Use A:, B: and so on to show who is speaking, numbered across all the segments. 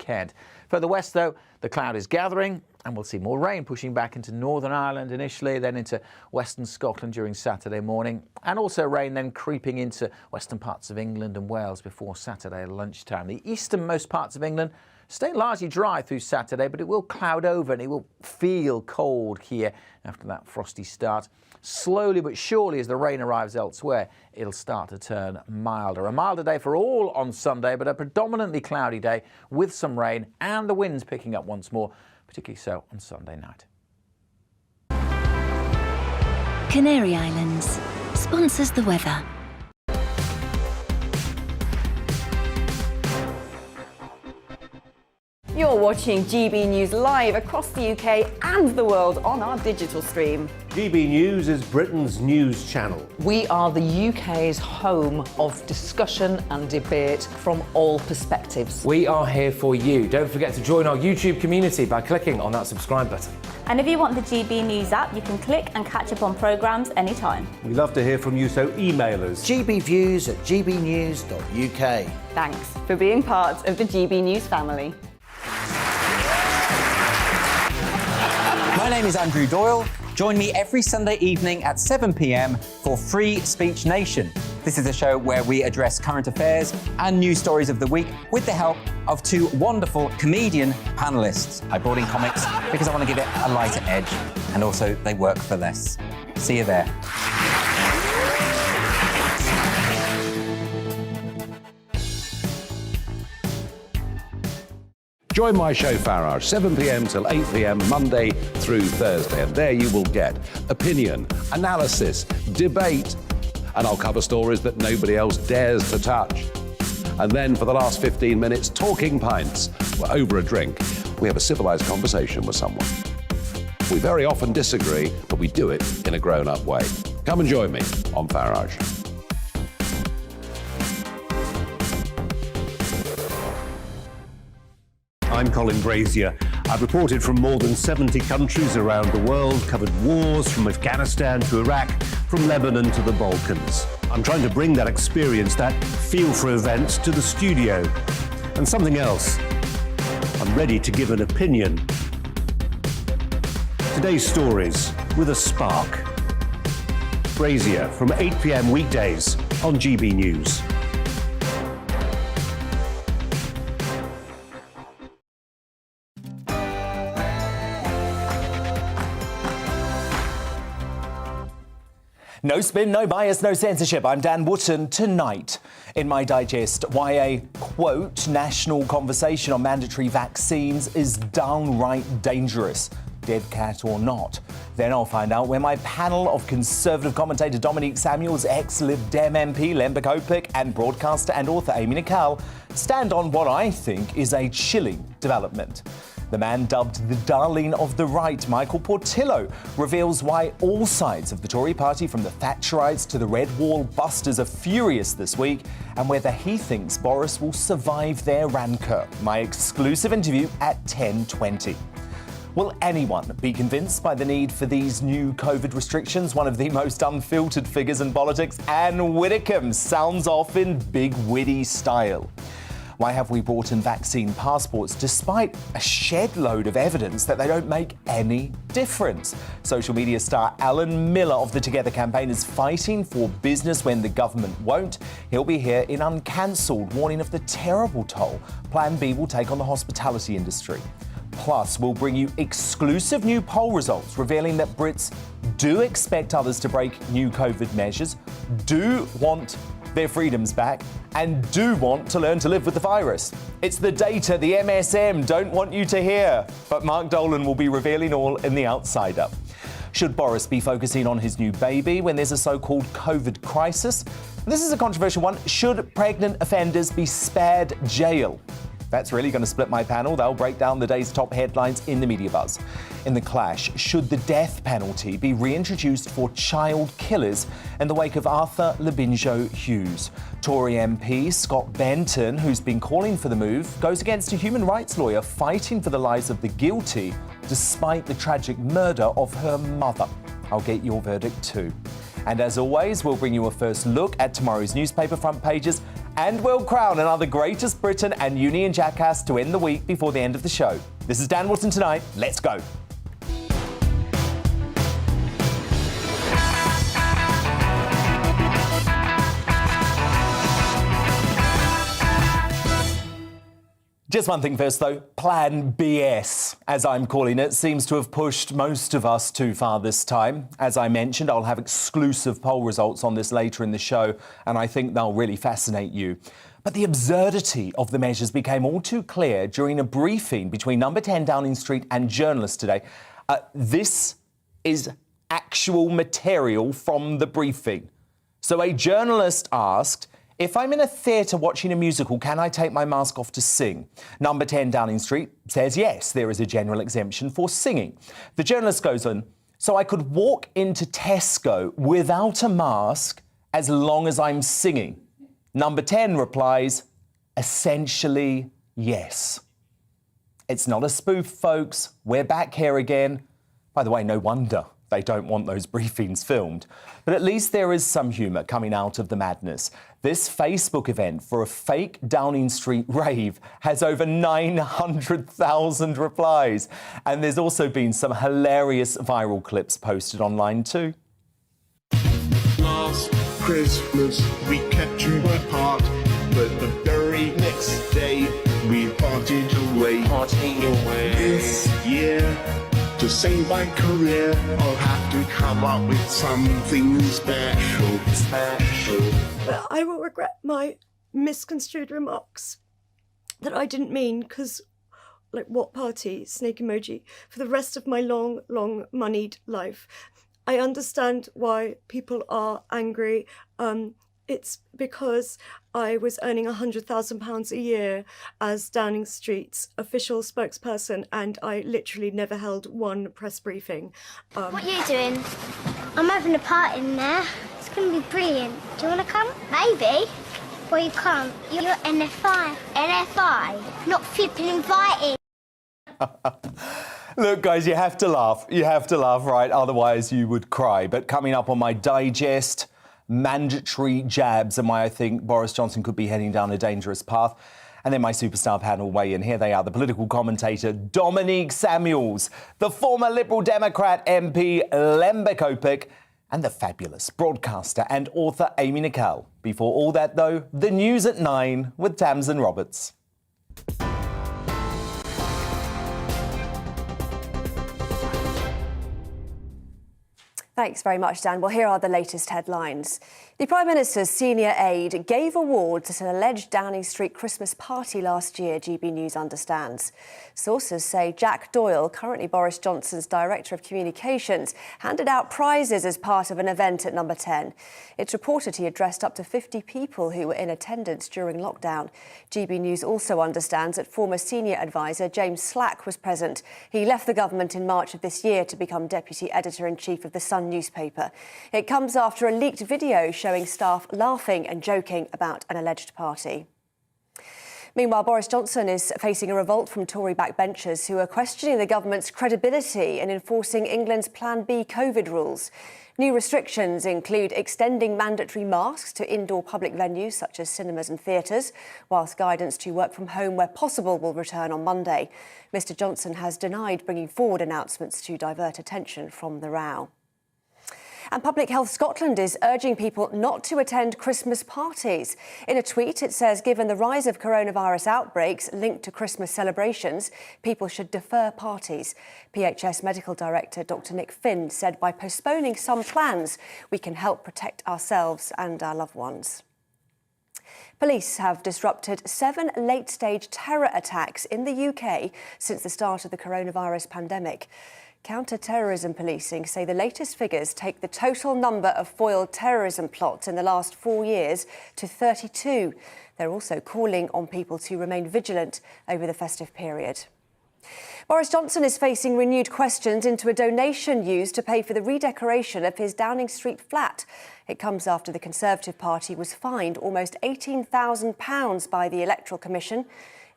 A: weekend. Further west, though, the cloud is gathering and we'll see more rain pushing back into Northern Ireland initially, then into western Scotland during Saturday morning, and also rain then creeping into western parts of England and Wales before Saturday lunchtime. The easternmost parts of England stay largely dry through Saturday, but it will cloud over and it will feel cold here after that frosty start. Slowly but surely, as the rain arrives elsewhere, it'll start to turn milder. A milder day for all on Sunday, but a predominantly cloudy day with some rain and the winds picking up once more, particularly so on Sunday night.
B: Canary Islands sponsors the weather.
C: You're watching GB News live across the UK and the world on our digital stream.
D: GB News is Britain's news channel.
E: We are the UK's home of discussion and debate from all perspectives.
F: We are here for you. Don't forget to join our YouTube community by clicking on that subscribe button.
G: And if you want the GB News app, you can click and catch up on programmes anytime.
D: We love to hear from you, so email us.
H: gbviews@gbnews.uk.
C: Thanks for being part of the GB News family.
I: My name is Andrew Doyle. Join me every Sunday evening at 7 p.m. for Free Speech Nation. This is a show where we address current affairs and news stories of the week with the help of two wonderful comedian panellists. I brought in comics because I want to give it a lighter edge, and also they work for less. See you there.
J: Join my show Farage, 7 p.m. till 8 p.m. Monday through Thursday, and there you will get opinion, analysis, debate, and I'll cover stories that nobody else dares to touch. And then for the last 15 minutes, talking pints. We're over a drink. We have a civilised conversation with someone. We very often disagree, but we do it in a grown-up way. Come and join me on Farage.
D: I'm Colin Brazier. I've reported from more than 70 countries around the world, covered wars from Afghanistan to Iraq, from Lebanon to the Balkans. I'm trying to bring that experience, that feel for events, to the studio. And something else. I'm ready to give an opinion. Today's stories with a spark. Brazier from 8 p.m. weekdays on GB News.
K: No spin, no bias, no censorship. I'm Dan Wootton. Tonight, in my digest, why a, quote, national conversation on mandatory vaccines is downright dangerous, dead cat or not. Then I'll find out where my panel of Conservative commentator Dominique Samuels, ex-Lib Dem MP Len Kopik and broadcaster and author Amy Nicol stand on what I think is a chilling development. The man dubbed the Darlene of the right, Michael Portillo, reveals why all sides of the Tory party, from the Thatcherites to the Red Wall busters, are furious this week, and whether he thinks Boris will survive their rancour. My exclusive interview at 10:20. Will anyone be convinced by the need for these new COVID restrictions? One of the most unfiltered figures in politics, Anne Widdecombe, sounds off in big witty style. Why have we brought in vaccine passports despite a shed load of evidence that they don't make any difference? Social media star Alan Miller of the Together campaign is fighting for business when the government won't. He'll be here in Uncancelled, warning of the terrible toll Plan B will take on the hospitality industry. Plus, we'll bring you exclusive new poll results revealing that Brits do expect others to break new COVID measures, do want their freedoms back, and do want to learn to live with the virus. It's the data the MSM don't want you to hear. But Mark Dolan will be revealing all in The Outsider. Should Boris be focusing on his new baby when there's a so-called COVID crisis? This is a controversial one. Should pregnant offenders be spared jail? That's really going to split my panel. They'll break down the day's top headlines in the media buzz. In the clash, should the death penalty be reintroduced for child killers in the wake of Arthur Labinjo Hughes? Tory MP Scott Benton, who's been calling for the move, goes against a human rights lawyer fighting for the lives of the guilty despite the tragic murder of her mother. I'll get your verdict too. And as always, we'll bring you a first look at tomorrow's newspaper front pages And we'll crown another Greatest Britain and Union Jackass to end the week before the end of the show. This is Dan Wootton Tonight. Let's go. Just one thing first, though. Plan BS, as I'm calling it, seems to have pushed most of us too far this time. As I mentioned, I'll have exclusive poll results on this later in the show, and I think they'll really fascinate you. But the absurdity of the measures became all too clear during a briefing between Number 10 Downing Street and journalists today. This is actual material from the briefing. So a journalist asked, if I'm in a theatre watching a musical, can I take my mask off to sing? Number 10 Downing Street says yes, there is a general exemption for singing. The journalist goes on, so I could walk into Tesco without a mask as long as I'm singing. Number 10 replies, essentially yes. It's not a spoof, folks. We're back here again. By the way, no wonder they don't want those briefings filmed. But at least there is some humour coming out of the madness. This Facebook event for a fake Downing Street rave has over 900,000 replies. And there's also been some hilarious viral clips posted online too.
H: Last Christmas we kept you apart, but the very next day we parted away. This year, to save my career, I'll have to come up with something special.
L: But I will regret my misconstrued remarks that I didn't mean, because, like, what party, snake emoji, for the rest of my long, long moneyed life. I understand why people are angry. It's because I was earning £100,000 a year as Downing Street's official spokesperson, and I literally never held one press briefing.
M: What are you doing? I'm having a party in there. It's going to be brilliant. Do you want to come? Maybe. Well, you can't. You're NFI. NFI? Not flipping invited.
K: Look, guys, you have to laugh. You have to laugh, right? Otherwise you would cry. But coming up on my digest, mandatory jabs and why I think Boris Johnson could be heading down a dangerous path. And then my superstar panel weigh in. Here they are, the political commentator Dominique Samuels, the former Liberal Democrat MP Lembe Kopik, and the fabulous broadcaster and author Amy Nicole. Before all that, though, the news at 9 with Tamsin Roberts.
N: Thanks very much, Dan. Well, here are the latest headlines. The Prime Minister's senior aide gave awards at an alleged Downing Street Christmas party last year, GBNews understands. Sources say Jack Doyle, currently Boris Johnson's Director of Communications, handed out prizes as part of an event at Number 10. It's reported he addressed up to 50 people who were in attendance during lockdown. GBNews also understands that former senior advisor James Slack was present. He left the government in March of this year to become Deputy Editor-in-Chief of The Sun newspaper. It comes after a leaked video showing staff laughing and joking about an alleged party. Meanwhile, Boris Johnson is facing a revolt from Tory backbenchers who are questioning the government's credibility in enforcing England's Plan B COVID rules. New restrictions include extending mandatory masks to indoor public venues such as cinemas and theatres, whilst guidance to work from home where possible will return on Monday. Mr Johnson has denied bringing forward announcements to divert attention from the row. And Public Health Scotland is urging people not to attend Christmas parties. In a tweet, it says, given the rise of coronavirus outbreaks linked to Christmas celebrations, people should defer parties. PHS Medical Director Dr Nick Finn said by postponing some plans, we can help protect ourselves and our loved ones. Police have disrupted 7 late-stage terror attacks in the UK since the start of the coronavirus pandemic. Counter-terrorism policing say the latest figures take the total number of foiled terrorism plots in the last 4 years to 32. They're also calling on people to remain vigilant over the festive period. Boris Johnson is facing renewed questions into a donation used to pay for the redecoration of his Downing Street flat. It comes after the Conservative Party was fined almost £18,000 by the Electoral Commission.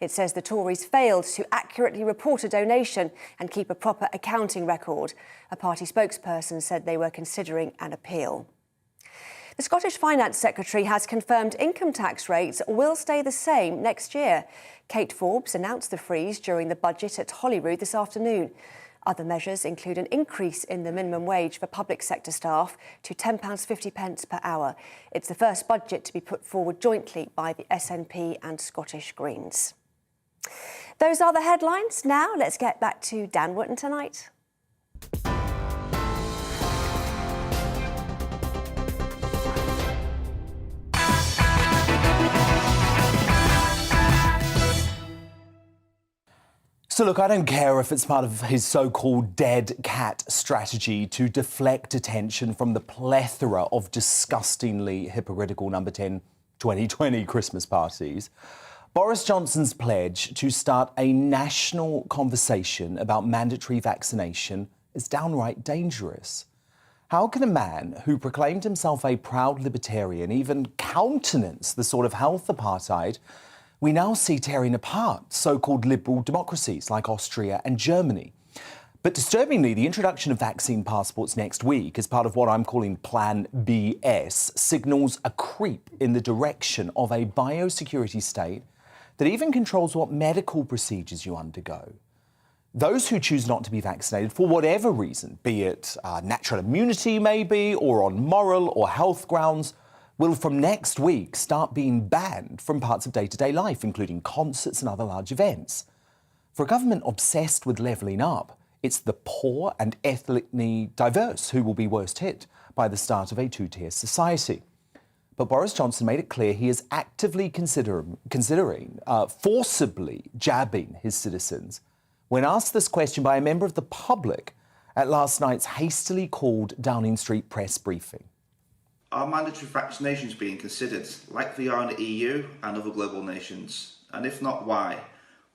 N: It says the Tories failed to accurately report a donation and keep a proper accounting record. A party spokesperson said they were considering an appeal. The Scottish Finance Secretary has confirmed income tax rates will stay the same next year. Kate Forbes announced the freeze during the budget at Holyrood this afternoon. Other measures include an increase in the minimum wage for public sector staff to £10.50 per hour. It's the first budget to be put forward jointly by the SNP and Scottish Greens. Those are the headlines. Now let's get back to Dan Wootton tonight.
K: So look, I don't care if it's part of his so-called dead cat strategy to deflect attention from the plethora of disgustingly hypocritical number 10 2020 Christmas parties. Boris Johnson's pledge to start a national conversation about mandatory vaccination is downright dangerous. How can a man who proclaimed himself a proud libertarian even countenance the sort of health apartheid we now see tearing apart so-called liberal democracies like Austria and Germany? But disturbingly, the introduction of vaccine passports next week as part of what I'm calling Plan BS signals a creep in the direction of a biosecurity state that even controls what medical procedures you undergo. Those who choose not to be vaccinated for whatever reason, be it natural immunity maybe, or on moral or health grounds, will from next week start being banned from parts of day-to-day life, including concerts and other large events. For a government obsessed with levelling up, it's the poor and ethnically diverse who will be worst hit by the start of a two-tier society. But Boris Johnson made it clear he is actively considering forcibly jabbing his citizens when asked this question by a member of the public at last night's hastily called Downing Street press briefing.
O: Are mandatory vaccinations being considered, like they are in the EU and other global nations? And if not, why?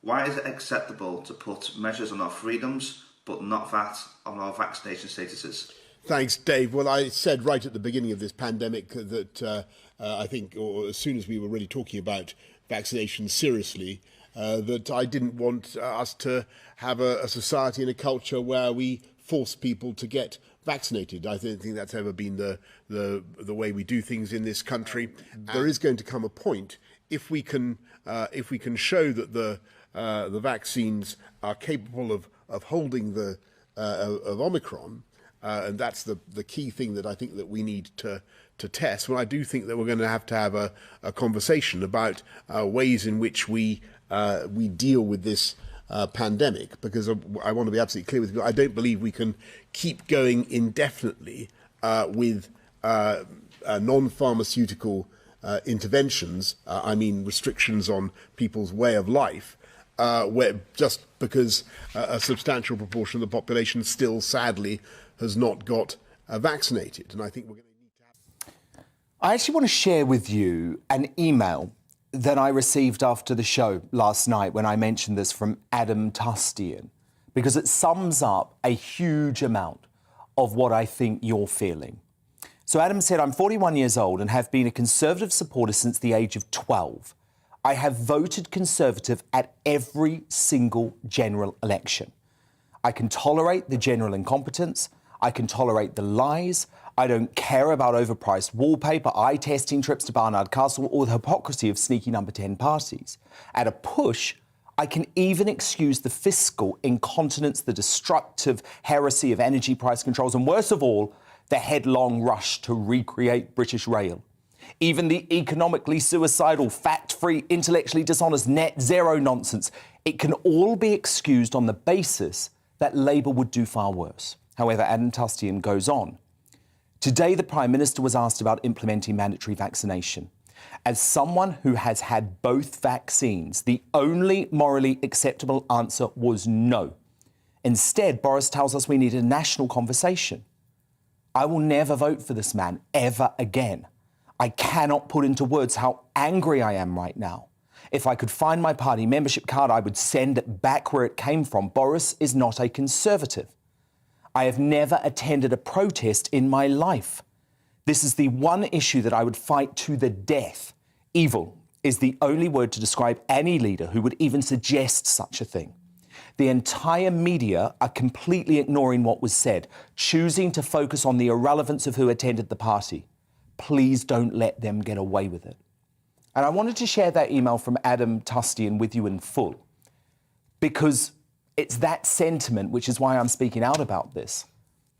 O: Why is it acceptable to put measures on our freedoms, but not that on our vaccination statuses?
H: Thanks, Dave. Well, I said right at the beginning of this pandemic that I think, or as soon as we were really talking about vaccination seriously, that I didn't want us to have a society and a culture where we force people to get vaccinated. I don't think that's ever been the way we do things in this country. There is going to come a point if we can show that the vaccines are capable of holding of Omicron, and that's the key thing that I think that we need to test. Well, I do think that we're going to have a conversation about ways in which we deal with this pandemic, because I want to be absolutely clear with you. I don't believe we can keep going indefinitely with non-pharmaceutical interventions. I mean restrictions on people's way of life, where just because a substantial proportion of the population still, sadly, has not got vaccinated. And I think we're going to need to have...
K: I actually want to share with you an email that I received after the show last night when I mentioned this from Adam Tustian, because it sums up a huge amount of what I think you're feeling. So Adam said, I'm 41 years old and have been a Conservative supporter since the age of 12. I have voted Conservative at every single general election. I can tolerate the general incompetence. I can tolerate the lies. I don't care about overpriced wallpaper, eye testing trips to Barnard Castle, or the hypocrisy of sneaky number 10 parties. At a push, I can even excuse the fiscal incontinence, the destructive heresy of energy price controls, and worst of all, the headlong rush to recreate British rail. Even the economically suicidal, fact-free, intellectually dishonest net zero nonsense, it can all be excused on the basis that Labour would do far worse. However, Adam Tustian goes on. Today, the Prime Minister was asked about implementing mandatory vaccination. As someone who has had both vaccines, the only morally acceptable answer was no. Instead, Boris tells us we need a national conversation. I will never vote for this man ever again. I cannot put into words how angry I am right now. If I could find my party membership card, I would send it back where it came from. Boris is not a Conservative. I have never attended a protest in my life. This is the one issue that I would fight to the death. Evil is the only word to describe any leader who would even suggest such a thing. The entire media are completely ignoring what was said, choosing to focus on the irrelevance of who attended the party. Please don't let them get away with it. And I wanted to share that email from Adam Tustian with you in full, because it's that sentiment which is why I'm speaking out about this.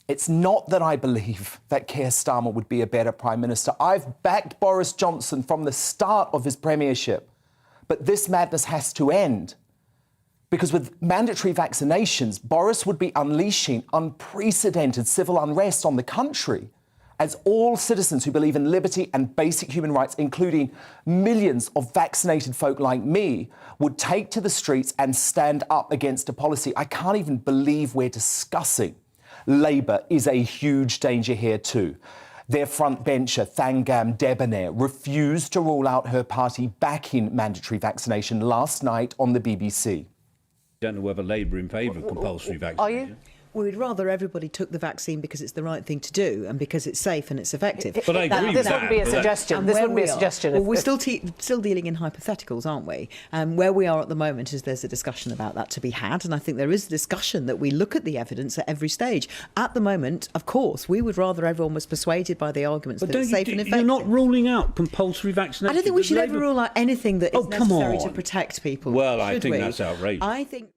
K: It's not that I believe that Keir Starmer would be a better Prime Minister. I've backed Boris Johnson from the start of his premiership. But this madness has to end. Because with mandatory vaccinations, Boris would be unleashing unprecedented civil unrest on the country, as all citizens who believe in liberty and basic human rights, including millions of vaccinated folk like me, would take to the streets and stand up against a policy. I can't even believe we're discussing. Labour is a huge danger here too. Their frontbencher, Thangam Debonair, refused to rule out her party backing mandatory vaccination last night on the BBC.
P: Don't know whether Labour are in favour of compulsory vaccination.
E: Are you?
Q: We would rather everybody took the vaccine because it's the right thing to do and because it's safe and it's effective.
P: But I agree with
E: this
P: that.
E: wouldn't be a suggestion. This wouldn't be a suggestion.
Q: Well, we're still dealing in hypotheticals, aren't we? Where we are at the moment is there's a discussion about that to be had, and I think there is a discussion that we look at the evidence at every stage. At the moment, of course, we would rather everyone was persuaded by the arguments that it's safe and effective.
P: You're not ruling out compulsory vaccination.
Q: I don't think we should ever rule out anything that is necessary to protect people.
P: Well, I think that's outrageous.
Q: I think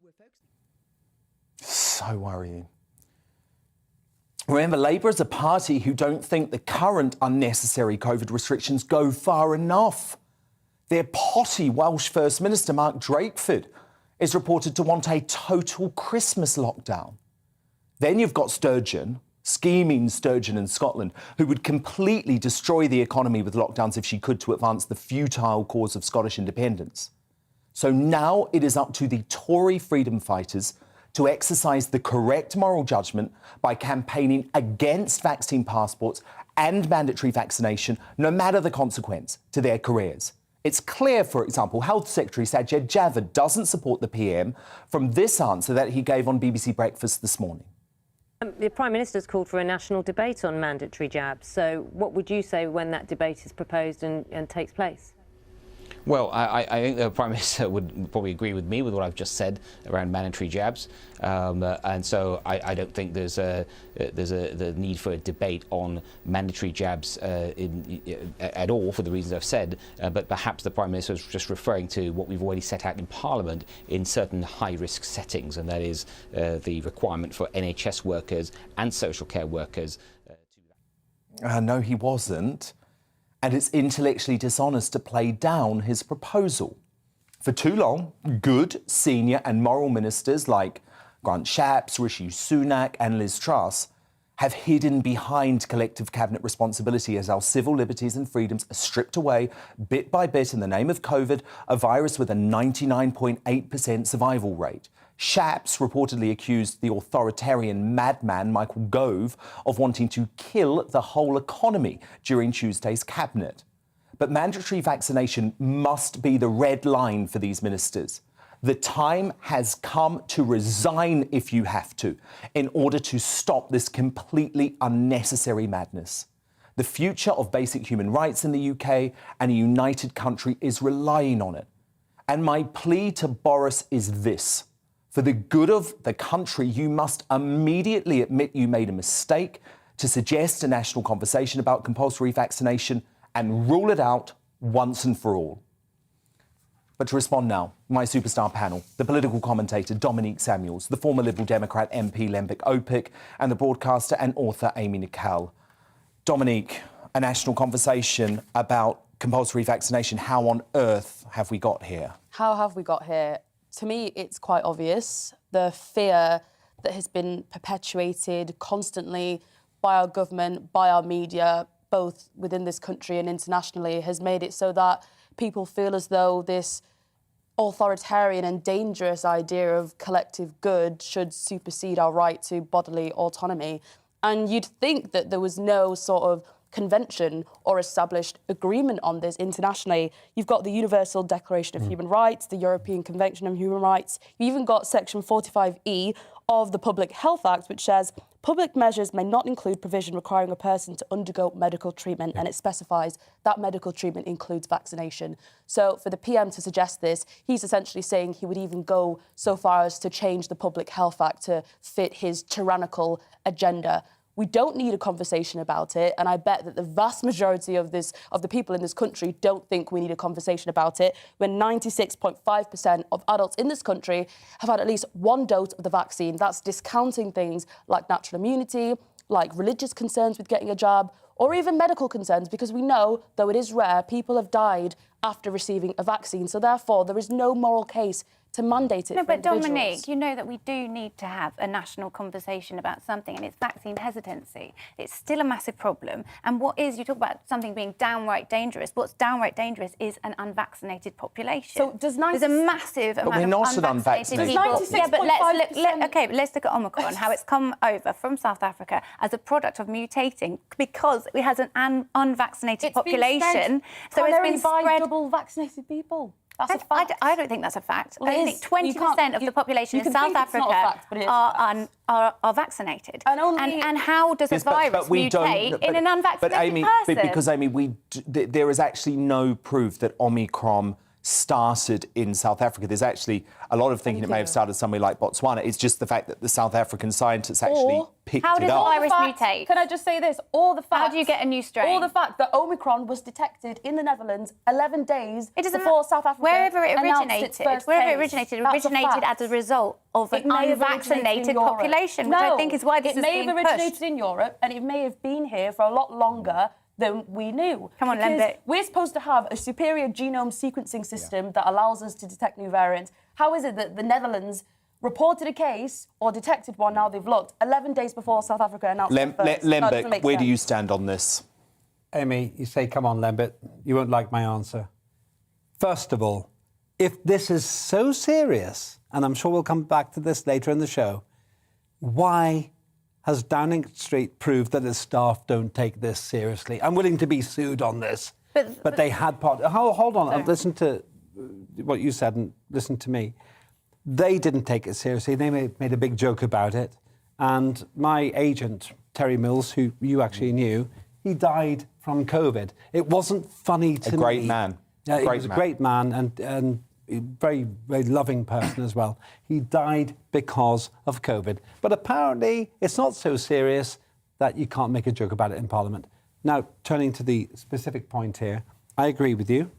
K: so worrying. Remember, Labour is a party who don't think the current unnecessary COVID restrictions go far enough. Their potty Welsh First Minister, Mark Drakeford, is reported to want a total Christmas lockdown. Then you've got Sturgeon, scheming Sturgeon in Scotland, who would completely destroy the economy with lockdowns if she could to advance the futile cause of Scottish independence. So now it is up to the Tory freedom fighters to exercise the correct moral judgment by campaigning against vaccine passports and mandatory vaccination, no matter the consequence, to their careers. It's clear, for example, Health Secretary Sajid Javid doesn't support the PM from this answer that he gave on BBC Breakfast this morning.
R: The Prime Minister's called for a national debate on mandatory jabs. So what would you say when that debate is proposed and takes place?
S: Well, I think the Prime Minister would probably agree with me with what I've just said around mandatory jabs, and so I don't think there's the need for a debate on mandatory jabs at all for the reasons I've said. But perhaps the Prime Minister is just referring to what we've already set out in Parliament in certain high-risk settings, and that is the requirement for NHS workers and social care workers.
K: No, he wasn't. And it's intellectually dishonest to play down his proposal. For too long, good, senior and moral ministers like Grant Shapps, Rishi Sunak and Liz Truss have hidden behind collective cabinet responsibility as our civil liberties and freedoms are stripped away bit by bit in the name of COVID, a virus with a 99.8% survival rate. Shapps reportedly accused the authoritarian madman Michael Gove of wanting to kill the whole economy during Tuesday's cabinet. But mandatory vaccination must be the red line for these ministers. The time has come to resign if you have to, in order to stop this completely unnecessary madness. The future of basic human rights in the UK and a united country is relying on it. And my plea to Boris is this. For the good of the country, you must immediately admit you made a mistake, to suggest a national conversation about compulsory vaccination and rule it out once and for all. But to respond now, my superstar panel, the political commentator Dominique Samuels, the former Liberal Democrat MP Lembik Opik, and the broadcaster and author Amy Nicol. Dominique, a national conversation about compulsory vaccination. How on earth have we got here?
T: How have we got here? To me, it's quite obvious. The fear that has been perpetuated constantly by our government, by our media, both within this country and internationally, has made it so that people feel as though this authoritarian and dangerous idea of collective good should supersede our right to bodily autonomy. And you'd think that there was no sort of convention or established agreement on this internationally. You've got the Universal Declaration of Human Rights, the European Convention on Human Rights. You even got Section 45E of the Public Health Act, which says public measures may not include provision requiring a person to undergo medical treatment, and it specifies that medical treatment includes vaccination. So for the PM to suggest this, he's essentially saying he would even go so far as to change the Public Health Act to fit his tyrannical agenda. We don't need a conversation about it, and I bet that the vast majority of the people in this country don't think we need a conversation about it, when 96.5% of adults in this country have had at least one dose of the vaccine. That's discounting things like natural immunity, like religious concerns with getting a jab, or even medical concerns, because we know, though it is rare, people have died after receiving a vaccine. So therefore, there is no moral case to mandate it
G: No,
T: for
G: but
T: individuals.
G: Dominique, you know that we do need to have a national conversation about something, and it's vaccine hesitancy. It's still a massive problem. And you talk about something being downright dangerous. What's downright dangerous is an unvaccinated population.
T: So does
G: There's a massive amount
K: we're
G: of
K: not an
G: unvaccinated
K: unvaccinated
G: people. Yeah, but
T: population.
G: let's look at Omicron, how it's come over from South Africa as a product of mutating because it has an unvaccinated population.
T: So it's been
G: spread
T: by double vaccinated people. That's a fact.
G: I don't think that's a fact.
T: Well,
G: I think 20% of the population in South Africa are vaccinated. And how does a virus mutate in an unvaccinated person?
K: But because, Amy, there is actually no proof that Omicron started in South Africa. There's actually a lot of thinking it may have started somewhere like Botswana. It's just the fact that the South African scientists actually picked it up.
G: How does the virus mutate?
T: Can I just say this? All the facts.
G: How do you get a new strain?
T: All the fact that Omicron was detected in the Netherlands 11 days before South Africa.
G: Wherever it
T: announced
G: originated, as a result of an unvaccinated population, which I think is why this is being pushed.
T: It may have originated in Europe, and it may have been here for a lot longer than we knew.
G: Come on,
T: because
G: Lembit.
T: We're supposed to have a superior genome sequencing system that allows us to detect new variants. How is it that the Netherlands reported a case or detected one, now they've looked, 11 days before South Africa announced it first?
K: Lembit, where do you stand on this?
U: Amy, you say, come on, Lembit, you won't like my answer. First of all, if this is so serious, and I'm sure we'll come back to this later in the show, why has Downing Street proved that its staff don't take this seriously? I'm willing to be sued on this, but they had part... Hold on, listen to what you said and listen to me. They didn't take it seriously. They made a big joke about it. And my agent, Terry Mills, who you actually knew, he died from COVID. It wasn't funny to me.
K: A great man.
U: He was a great man and a very, very loving person as well. He died because of COVID. But apparently it's not so serious that you can't make a joke about it in Parliament. Now, turning to the specific point here, I agree with you.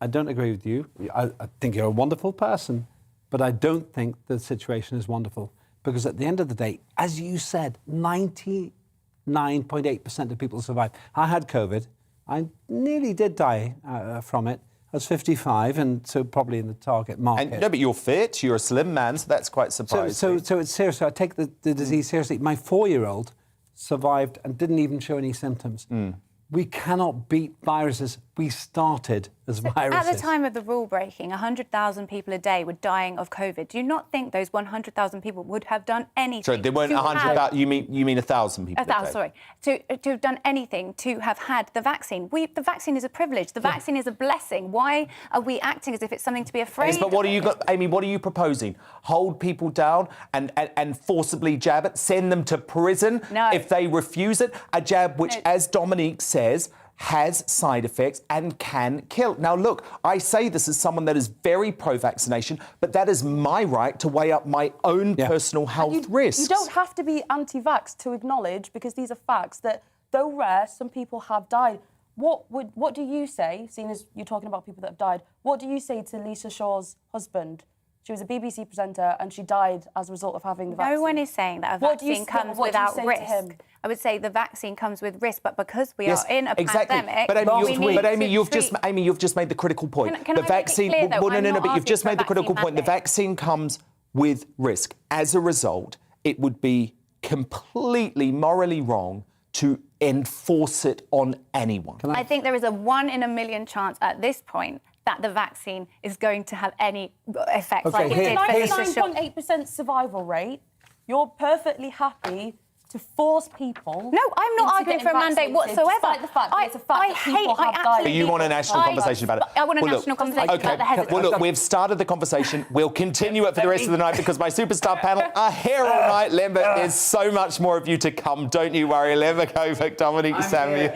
U: I don't agree with you. I think you're a wonderful person, but I don't think the situation is wonderful. Because at the end of the day, as you said, 99.8% of people survive. I had COVID. I nearly did die from it. I was 55, and so probably in the target market.
K: No, but you're fit, you're a slim man, so that's quite surprising.
U: So it's serious. I take the disease seriously. My 4-year-old survived and didn't even show any symptoms. We cannot beat viruses. We started as viruses.
G: At the time of the rule breaking, 100,000 people a day were dying of COVID. Do you not think those 100,000 people would have done anything?
K: Sorry, there weren't 100,000. You mean 1,000 people?
G: 1,000, sorry. To have done anything to have had the vaccine. The vaccine is a privilege. The vaccine is a blessing. Why are we acting as if it's something to be afraid of?
K: But what are you, Amy? What are you proposing? Hold people down and forcibly jab it? Send them to prison if they refuse it? A jab which, as Dominique says, has side effects and can kill. Now, look, I say this as someone that is very pro-vaccination, but that is my right to weigh up my own personal health risks.
T: You don't have to be anti-vax to acknowledge, because these are facts, that though rare, some people have died. What do you say, seeing as you're talking about people that have died, what do you say to Lisa Shaw's husband? She was a BBC presenter and she died as a result of having the vaccine.
G: No one is saying that a vaccine comes without risk. I would say the vaccine comes with risk, but because we are in a pandemic,
K: But Amy, you've just made the critical point.
G: Can
K: the
G: I
K: vaccine.
G: make it clear, though,
K: But you've just made the critical point. The vaccine comes with risk. As a result, it would be completely morally wrong to enforce it on anyone.
G: I think there is a 1 in a million chance at this point that the vaccine is going to have any effects like it did for Lisa Shaw.
T: 99.8% survival rate. You're perfectly happy to force people.
G: No, I'm not arguing for a mandate whatsoever.
T: Despite the fact that it's a fact that people have died.
K: But you want a national conversation about it?
G: I want a national conversation about the hesitancy.
K: Well, look, we've started the conversation. We'll continue it for the rest of the night because my superstar panel are here all night. Lembit, there's so much more of you to come. Don't you worry. Lembit Kovac, Dominique Samuels.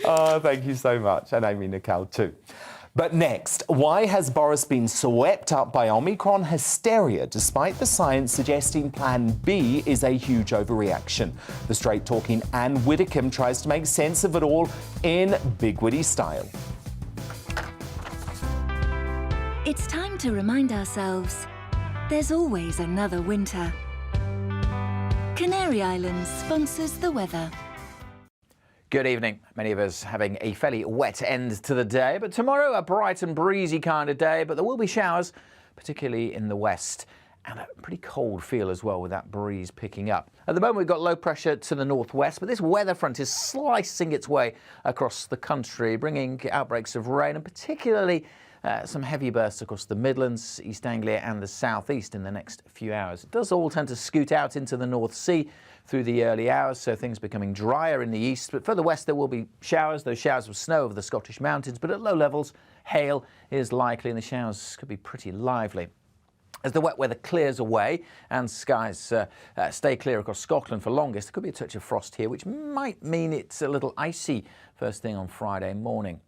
K: Oh, thank you so much. And Amy Nicole, too. But next, why has Boris been swept up by Omicron hysteria despite the science suggesting Plan B is a huge overreaction? The straight-talking Anne Widdecombe tries to make sense of it all in Big Witty style.
B: It's time to remind ourselves there's always another winter. Canary Islands sponsors the weather.
A: Good evening. Many of us having a fairly wet end to the day, but tomorrow a bright and breezy kind of day, but there will be showers, particularly in the west, and a pretty cold feel as well with that breeze picking up. At the moment we've got low pressure to the northwest, but this weather front is slicing its way across the country, bringing outbreaks of rain and particularly some heavy bursts across the Midlands, East Anglia and the southeast in the next few hours. It does all tend to scoot out into the North Sea through the early hours, so things becoming drier in the east. But further west there will be showers, those showers of snow over the Scottish mountains, but at low levels hail is likely and the showers could be pretty lively. As the wet weather clears away and skies stay clear across Scotland for longest, there could be a touch of frost here, which might mean it's a little icy first thing on Friday morning.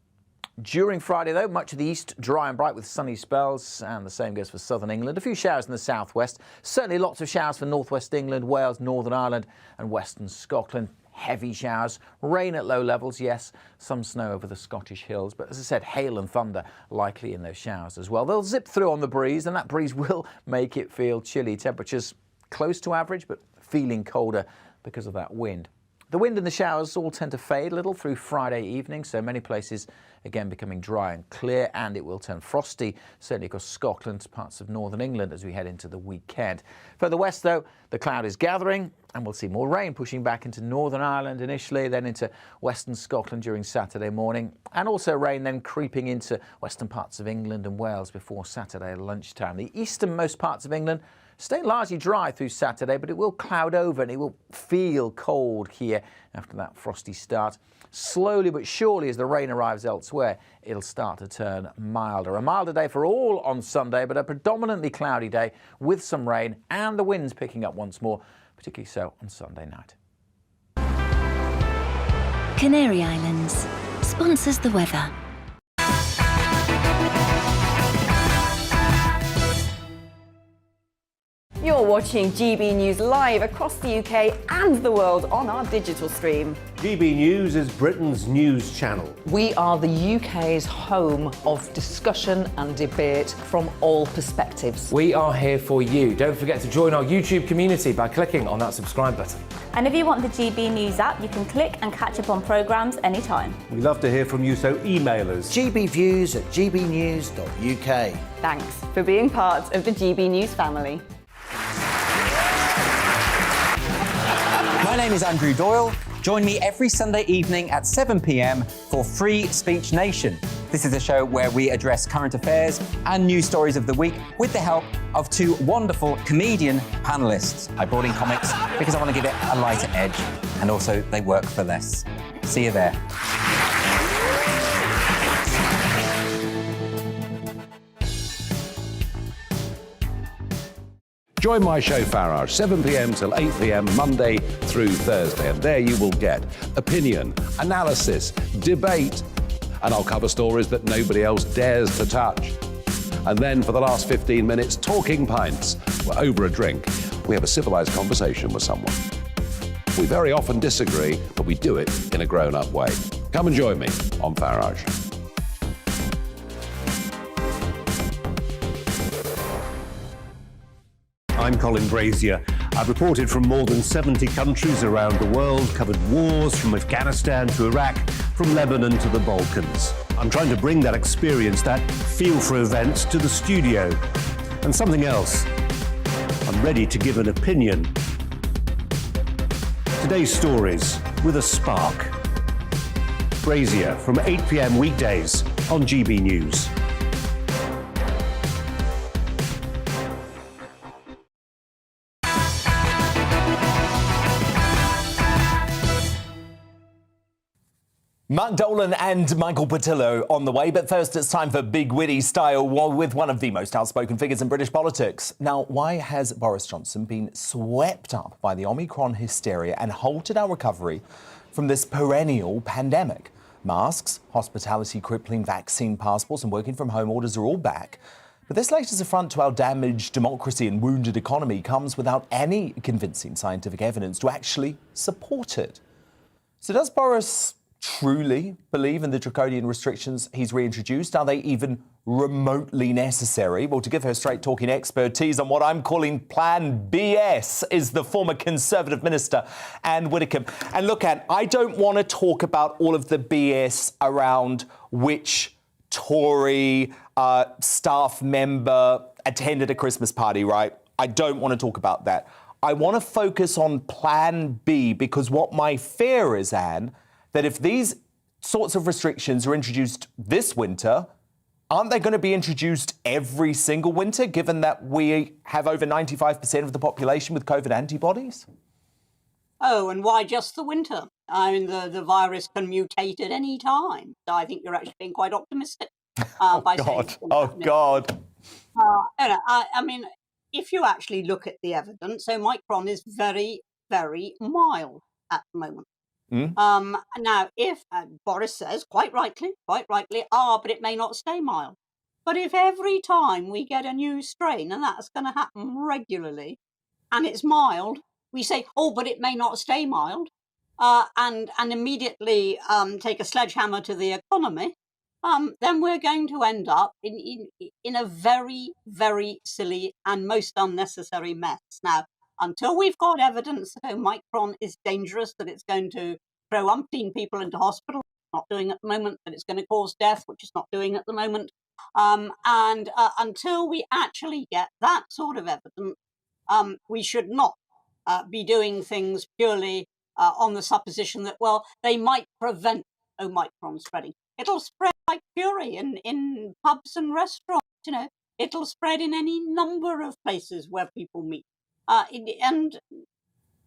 A: During Friday, though, much of the east dry and bright with sunny spells, and the same goes for southern England. A few showers in the southwest. Certainly lots of showers for northwest England, Wales, Northern Ireland and western Scotland. Heavy showers, rain at low levels, yes, some snow over the Scottish hills, but as I said, hail and thunder likely in those showers as well. They'll zip through on the breeze, and that breeze will make it feel chilly. Temperatures close to average, but feeling colder because of that wind. The wind and the showers all tend to fade a little through Friday evening, so many places again becoming dry and clear, and it will turn frosty, certainly across Scotland, parts of northern England as we head into the weekend. Further west, though, the cloud is gathering, and we'll see more rain pushing back into Northern Ireland initially, then into western Scotland during Saturday morning, and also rain then creeping into western parts of England and Wales before Saturday lunchtime. The easternmost parts of England stay largely dry through Saturday, but it will cloud over and it will feel cold here after that frosty start. Slowly but surely, as the rain arrives elsewhere, it'll start to turn milder. A milder day for all on Sunday, but a predominantly cloudy day with some rain and the winds picking up once more, particularly so on Sunday night.
B: Canary Islands sponsors the weather.
C: You're watching GB News live across the UK and the world on our digital stream.
D: GB News is Britain's news channel.
E: We are the UK's home of discussion and debate from all perspectives.
F: We are here for you. Don't forget to join our YouTube community by clicking on that subscribe button.
V: And if you want the GB News app, you can click and catch up on programmes anytime.
D: We love to hear from you, so email us.
W: gbviews@gbnews.uk.
C: Thanks for being part of the GB News family.
I: My name is Andrew Doyle. Join me every Sunday evening at 7 p.m. for Free Speech Nation. This is a show where we address current affairs and news stories of the week with the help of two wonderful comedian panellists. I brought in comics because I want to give it a lighter edge, and also they work for less. See you there.
J: Join my show Farage, 7 p.m. till 8 p.m. Monday through Thursday, and there you will get opinion, analysis, debate, and I'll cover stories that nobody else dares to touch. And then for the last 15 minutes, talking pints. We're over a drink. We have a civilised conversation with someone. We very often disagree, but we do it in a grown-up way. Come and join me on Farage.
D: I'm Colin Brazier. I've reported from more than 70 countries around the world, covered wars from Afghanistan to Iraq, from Lebanon to the Balkans. I'm trying to bring that experience, that feel for events, to the studio. And something else. I'm ready to give an opinion. Today's stories with a spark. Brazier from 8 p.m. weekdays on GB News.
K: Mark Dolan and Michael Portillo on the way, but first it's time for Big Witty style with one of the most outspoken figures in British politics. Now, why has Boris Johnson been swept up by the Omicron hysteria and halted our recovery from this perennial pandemic? Masks, hospitality crippling, vaccine passports and working from home orders are all back. But this latest affront to our damaged democracy and wounded economy comes without any convincing scientific evidence to actually support it. So does Boris truly believe in the draconian restrictions he's reintroduced? Are they even remotely necessary? Well, to give her straight-talking expertise on what I'm calling Plan BS is the former Conservative Minister, Anne Widdecombe. And look, Anne, I don't want to talk about all of the BS around which Tory staff member attended a Christmas party, right? I don't want to talk about that. I want to focus on Plan B, because what my fear is, Anne, that if these sorts of restrictions are introduced this winter, aren't they going to be introduced every single winter, given that we have over 95% of the population with COVID antibodies?
L: Oh, and why just the winter? I mean, the virus can mutate at any time. So I think you're actually being quite optimistic. By
K: God.
L: saying,
K: Oh, God.
L: I mean, if you actually look at the evidence, Omicron is very, very mild at the moment. Now, if Boris says, quite rightly, but it may not stay mild. But if every time we get a new strain, and that's going to happen regularly, and it's mild, we say, oh, but it may not stay mild, and immediately take a sledgehammer to the economy, then we're going to end up in a very, very silly and most unnecessary mess. Now, until we've got evidence that Omicron is dangerous, that it's going to throw umpteen people into hospital, not doing at the moment, that it's going to cause death, which it's not doing at the moment, and until we actually get that sort of evidence, we should not be doing things purely on the supposition that, well, they might prevent Omicron spreading. It'll spread like fury in pubs and restaurants, you know. It'll spread in any number of places where people meet. And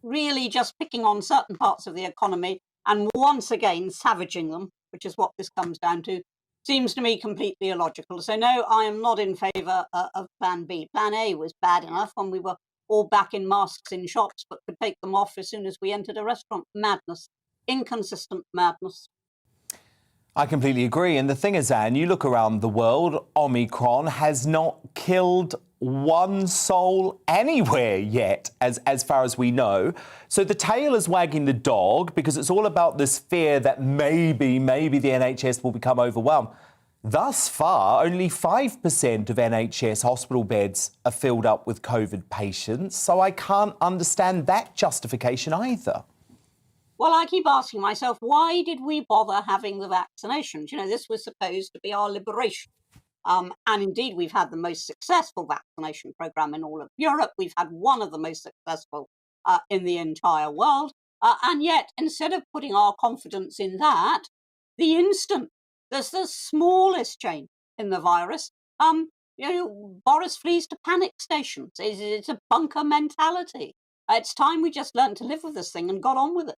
L: really just picking on certain parts of the economy and once again savaging them, which is what this comes down to, seems to me completely illogical. So no, I am not in favour of Plan B. Plan A was bad enough when we were all back in masks in shops, but could take them off as soon as we entered a restaurant. Madness. Inconsistent madness.
K: I completely agree. And the thing is, Anne, you look around the world, Omicron has not killed one soul anywhere yet, as far as we know. So the tail is wagging the dog, because it's all about this fear that maybe the NHS will become overwhelmed. Thus far, only 5% of NHS hospital beds are filled up with COVID patients, so I can't understand that justification either.
L: Well, I keep asking myself, why did we bother having the vaccinations? You know, this was supposed to be our liberation. And indeed, we've had the most successful vaccination programme in all of Europe. We've had one of the most successful in the entire world. And yet, instead of putting our confidence in that, the instant there's the smallest change in the virus, Boris flees to panic stations. It's a bunker mentality. It's time we just learned to live with this thing and got on with it.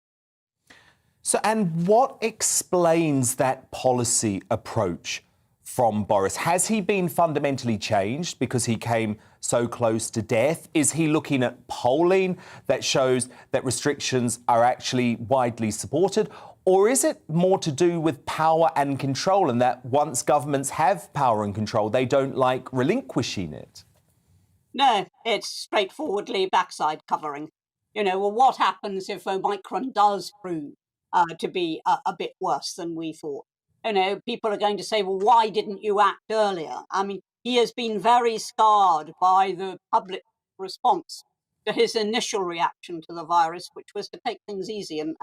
K: So, and what explains that policy approach from Boris? Has he been fundamentally changed because he came so close to death? Is he looking at polling that shows that restrictions are actually widely supported? Or is it more to do with power and control, and that once governments have power and control, they don't like relinquishing it?
L: No, it's straightforwardly backside covering. You know, well, what happens if Omicron does prove to be a bit worse than we thought? You know, people are going to say, well, why didn't you act earlier? I mean, he has been very scarred by the public response to his initial reaction to the virus, which was to take things easy and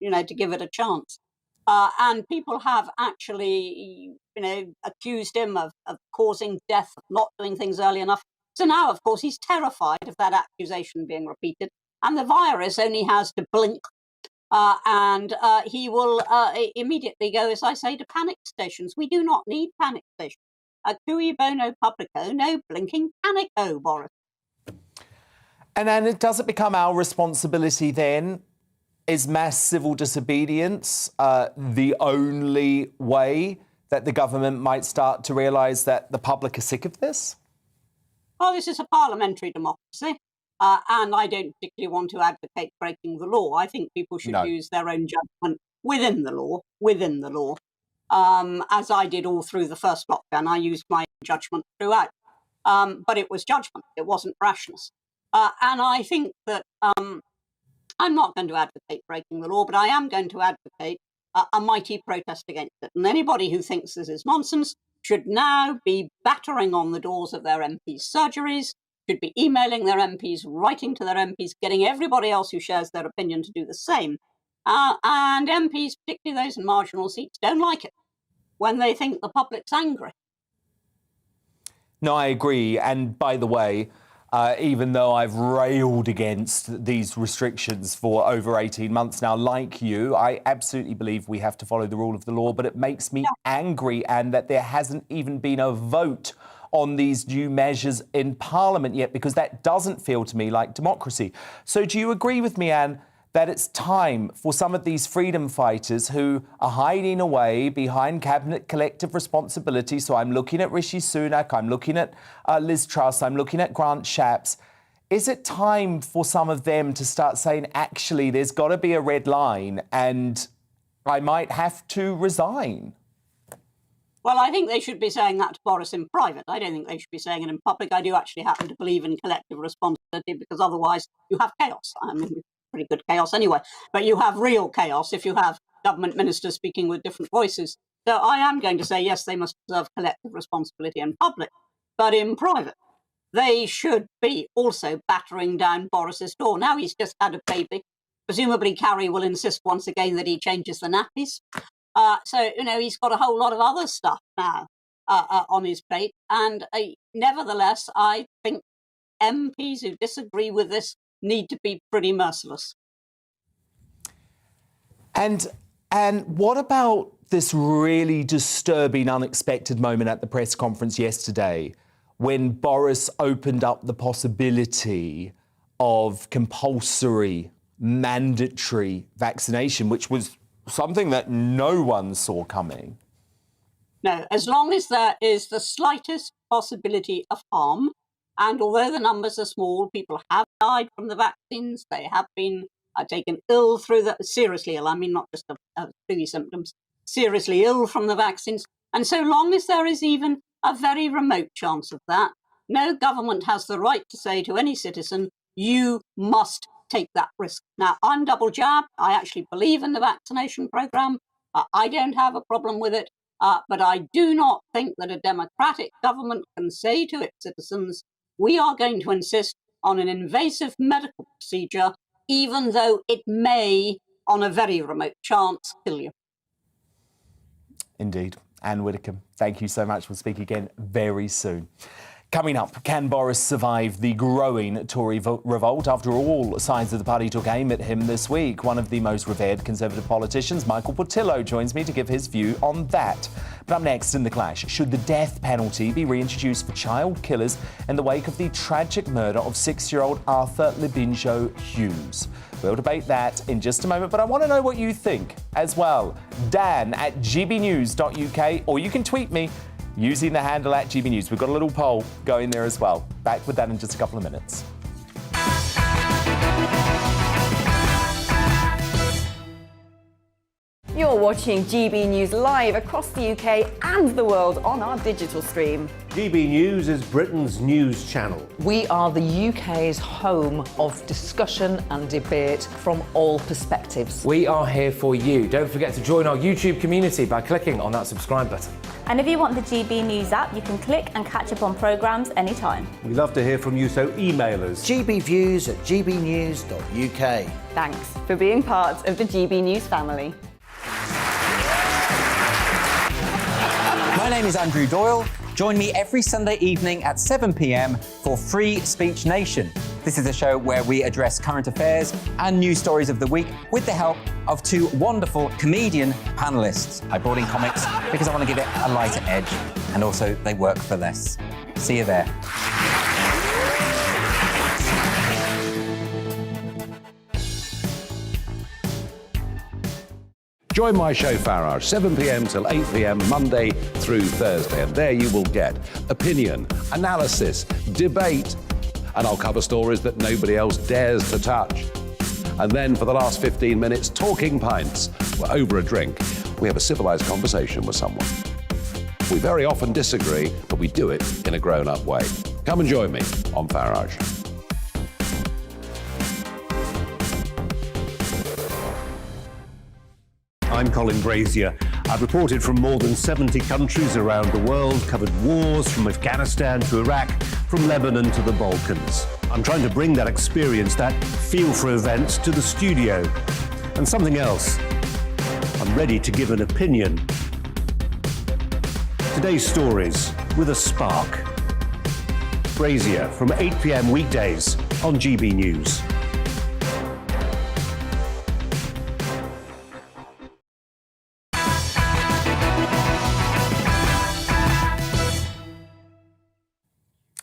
L: you know, to give it a chance. And people have actually, you know, accused him of causing death, of not doing things early enough. So now, of course, he's terrified of that accusation being repeated. And the virus only has to blink and he will immediately go, as I say, to panic stations. We do not need panic stations. Cui bono publico, no blinking panico, Boris.
K: And then does it become our responsibility then? Is mass civil disobedience the only way that the government might start to realise that the public are sick of this?
L: Well, this is a parliamentary democracy. And I don't particularly want to advocate breaking the law. I think people should use their own judgment within the law, as I did all through the first lockdown. I used my judgment throughout, but it was judgment. It wasn't rashness. And I think that I'm not going to advocate breaking the law, but I am going to advocate a mighty protest against it. And anybody who thinks this is nonsense should now be battering on the doors of their MPs' surgeries, should be emailing their MPs, writing to their MPs, getting everybody else who shares their opinion to do the same. And MPs, particularly those in marginal seats, don't like it when they think the public's angry.
K: No, I agree. And by the way, even though I've railed against these restrictions for over 18 months now, like you, I absolutely believe we have to follow the rule of the law. But it makes me angry, and that there hasn't even been a vote on these new measures in Parliament yet, because that doesn't feel to me like democracy. So do you agree with me, Anne, that it's time for some of these freedom fighters who are hiding away behind cabinet collective responsibility? So I'm looking at Rishi Sunak, I'm looking at Liz Truss, I'm looking at Grant Shapps. Is it time for some of them to start saying, actually, there's got to be a red line and I might have to resign?
L: Well, I think they should be saying that to Boris in private. I don't think they should be saying it in public. I do actually happen to believe in collective responsibility, because otherwise you have chaos. I mean, pretty good chaos anyway, but you have real chaos if you have government ministers speaking with different voices. So I am going to say, yes, they must preserve collective responsibility in public, but in private, they should be also battering down Boris's door. Now he's just had a baby. Presumably Carrie will insist once again that he changes the nappies. So, you know, he's got a whole lot of other stuff now on his plate. And nevertheless, I think MPs who disagree with this need to be pretty merciless.
K: And what about this really disturbing, unexpected moment at the press conference yesterday when Boris opened up the possibility of compulsory, mandatory vaccination, which was something that no one saw coming?
L: No, as long as there is the slightest possibility of harm, and although the numbers are small, people have died from the vaccines, they have been taken ill through the, seriously ill, I mean not just flu symptoms, seriously ill from the vaccines. And so long as there is even a very remote chance of that, no government has the right to say to any citizen, you must take that risk. Now, I'm double jabbed. I actually believe in the vaccination programme. I don't have a problem with it. But I do not think that a democratic government can say to its citizens, we are going to insist on an invasive medical procedure, even though it may, on a very remote chance, kill you.
K: Indeed. Anne Widdecombe, thank you so much. We'll speak again very soon. Coming up, can Boris survive the growing Tory revolt? After all, sides of the party took aim at him this week. One of the most revered Conservative politicians, Michael Portillo, joins me to give his view on that. But up next in The Clash, should the death penalty be reintroduced for child killers in the wake of the tragic murder of 6-year-old Arthur Libinjo Hughes? We'll debate that in just a moment, but I want to know what you think as well. Dan at gbnews.uk, or you can tweet me using the handle at GBNews. We've got a little poll going there as well. Back with that in just a couple of minutes.
C: You're watching GB News live across the UK and the world on our digital stream.
D: GB News is Britain's news channel.
E: We are the UK's home of discussion and debate from all perspectives.
F: We are here for you. Don't forget to join our YouTube community by clicking on that subscribe button.
V: And if you want the GB News app, you can click and catch up on programmes anytime.
D: We love to hear from you, so email us.
M: gbviews@gbnews.uk.
C: Thanks for being part of the GB News family.
I: My name is Andrew Doyle. Join me every Sunday evening at 7 p.m. for Free Speech Nation. This is a show where we address current affairs and news stories of the week with the help of two wonderful comedian panellists. I brought in comics because I want to give it a lighter edge, and also they work for less. See you there.
J: Join my show Farage, 7 p.m. till 8 p.m. Monday through Thursday. And there you will get opinion, analysis, debate, and I'll cover stories that nobody else dares to touch. And then for the last 15 minutes, Talking Pints, over a drink, we have a civilised conversation with someone. We very often disagree, but we do it in a grown-up way. Come and join me on Farage.
D: I'm Colin Brazier. I've reported from more than 70 countries around the world, covered wars from Afghanistan to Iraq, from Lebanon to the Balkans. I'm trying to bring that experience, that feel for events, to the studio. And something else. I'm ready to give an opinion. Today's stories with a spark. Brazier from 8 p.m. weekdays on GB News.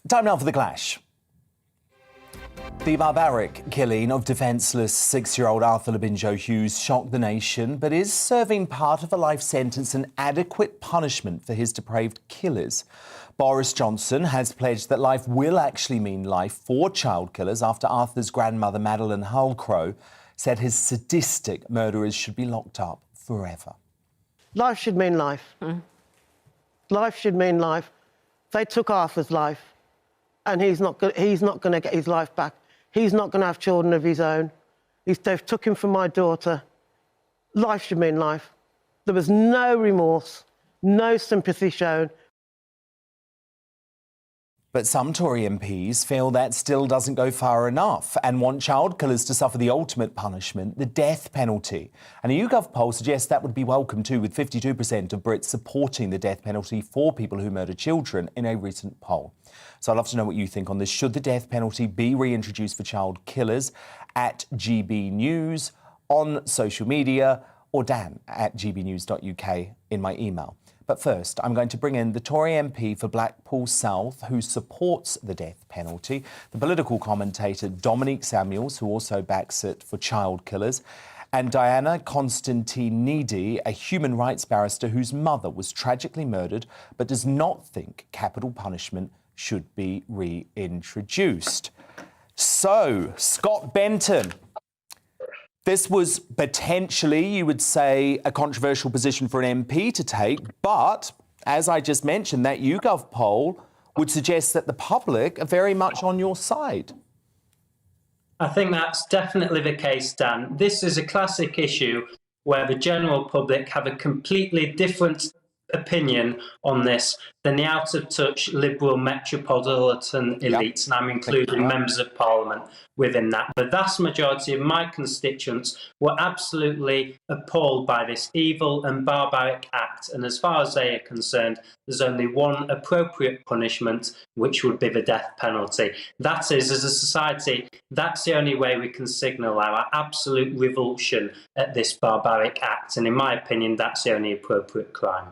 K: Time now for The Clash. The barbaric killing of defenceless 6-year-old Arthur Labinjo Hughes shocked the nation, but is serving part of a life sentence an adequate punishment for his depraved killers? Boris Johnson has pledged that life will actually mean life for child killers after Arthur's grandmother, Madeleine Hullcrow, said his sadistic murderers should be locked up forever.
M: Life should mean life. Life should mean life. They took Arthur's life, and he's not going to get his life back. He's not going to have children of his own. They've took him from my daughter. Life should mean life. There was no remorse, no sympathy shown.
K: But some Tory MPs feel that still doesn't go far enough and want child killers to suffer the ultimate punishment, the death penalty. And a YouGov poll suggests that would be welcome too, with 52% of Brits supporting the death penalty for people who murder children in a recent poll. So I'd love to know what you think on this. Should the death penalty be reintroduced for child killers? At GB News, on social media, or Dan at gbnews.uk in my email. But first, I'm going to bring in the Tory MP for Blackpool South, who supports the death penalty, the political commentator Dominique Samuels, who also backs it for child killers, and Diana Constantinidi, a human rights barrister whose mother was tragically murdered but does not think capital punishment should be reintroduced. So, Scott Benton. This was potentially, you would say, a controversial position for an MP to take, but as I just mentioned, that YouGov poll would suggest that the public are very much on your side.
N: I think that's definitely the case, Dan. This is a classic issue where the general public have a completely different opinion on this than the out-of-touch liberal metropolitan elites, and I'm including members of parliament within that. The vast majority of my constituents were absolutely appalled by this evil and barbaric act, and as far as they are concerned, there's only one appropriate punishment, which would be the death penalty. That is, as a society, that's the only way we can signal our absolute revulsion at this barbaric act, and in my opinion, that's the only appropriate crime.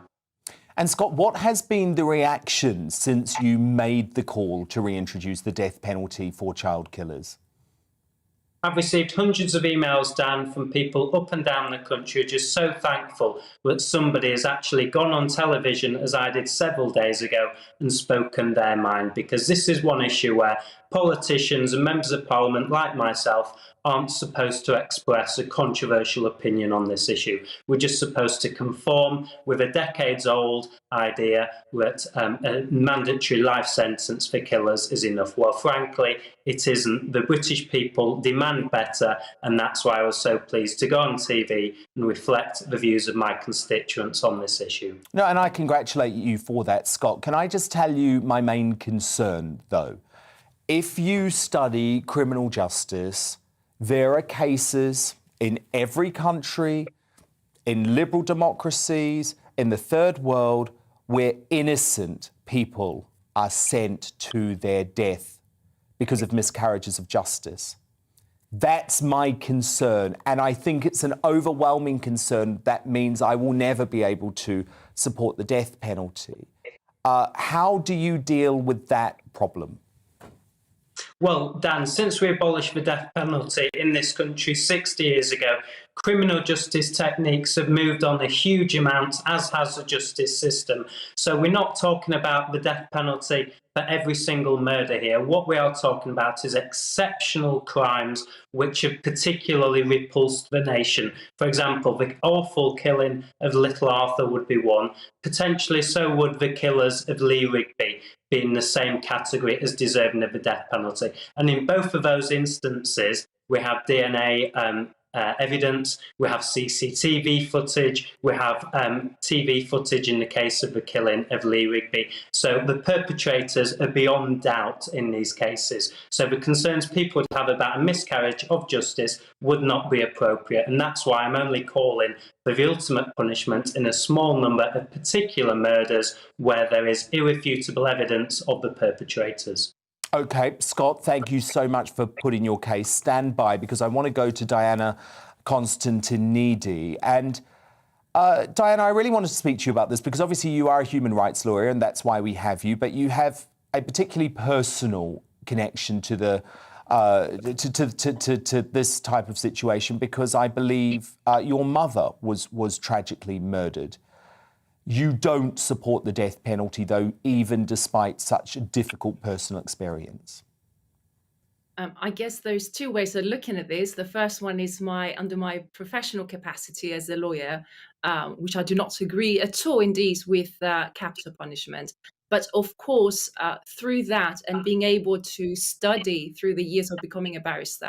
K: And Scott, what has been the reaction since you made the call to reintroduce the death penalty for child killers?
N: I've received hundreds of emails, Dan, from people up and down the country just so thankful that somebody has actually gone on television, as I did several days ago, and spoken their mind, because this is one issue where politicians and members of parliament like myself aren't supposed to express a controversial opinion on this issue. We're just supposed to conform with a decades-old idea that a mandatory life sentence for killers is enough. Well, frankly, it isn't. The British people demand better, and that's why I was so pleased to go on TV and reflect the views of my constituents on this issue.
K: No, and I congratulate you for that, Scott. Can I just tell you my main concern, though? If you study criminal justice, there are cases in every country, in liberal democracies, in the third world, where innocent people are sent to their death because of miscarriages of justice. That's my concern, and I think it's an overwhelming concern that means I will never be able to support the death penalty. How do you deal with that problem?
N: Well, Dan, since we abolished the death penalty in this country 60 years ago, criminal justice techniques have moved on a huge amount, as has the justice system. So we're not talking about the death penalty for every single murder here. What we are talking about is exceptional crimes which have particularly repulsed the nation. For example, the awful killing of little Arthur would be one. Potentially so would the killers of Lee Rigby be in the same category as deserving of the death penalty. And in both of those instances, we have DNA evidence, we have CCTV footage, we have TV footage in the case of the killing of Lee Rigby. So the perpetrators are beyond doubt in these cases. So the concerns people would have about a miscarriage of justice would not be appropriate. And that's why I'm only calling for the ultimate punishment in a small number of particular murders where there is irrefutable evidence of the perpetrators.
K: OK, Scott, thank you so much for putting your case. Stand by, because I want to go to Diana Constantinidi. And Diana, I really wanted to speak to you about this because obviously you are a human rights lawyer and that's why we have you, but you have a particularly personal connection to the to this type of situation because I believe your mother was tragically murdered. You don't support the death penalty, though, even despite such a difficult personal experience.
H: I guess there's two ways of looking at this. The first one is under my professional capacity as a lawyer, which I do not agree at all, indeed, with capital punishment. But of course, through that and being able to study through the years of becoming a barrister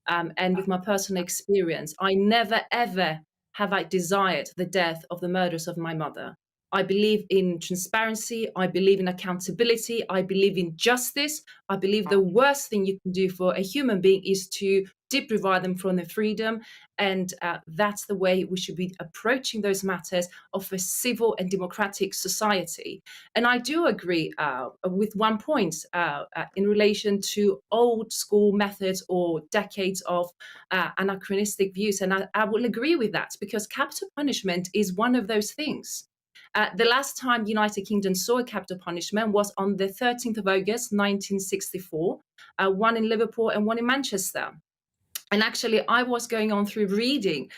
H: and with my personal experience, I never, ever have I desired the death of the murderers of my mother. I believe in transparency. I believe in accountability. I believe in justice. I believe the worst thing you can do for a human being is to deprive them from their freedom. And that's the way we should be approaching those matters of a civil and democratic society. And I do agree with one point in relation to old school methods or decades of anachronistic views. And I will agree with that because capital punishment is one of those things. The last time United Kingdom saw a capital punishment was on the 13th of August, 1964, one in Liverpool and one in Manchester. And actually, I was going on through reading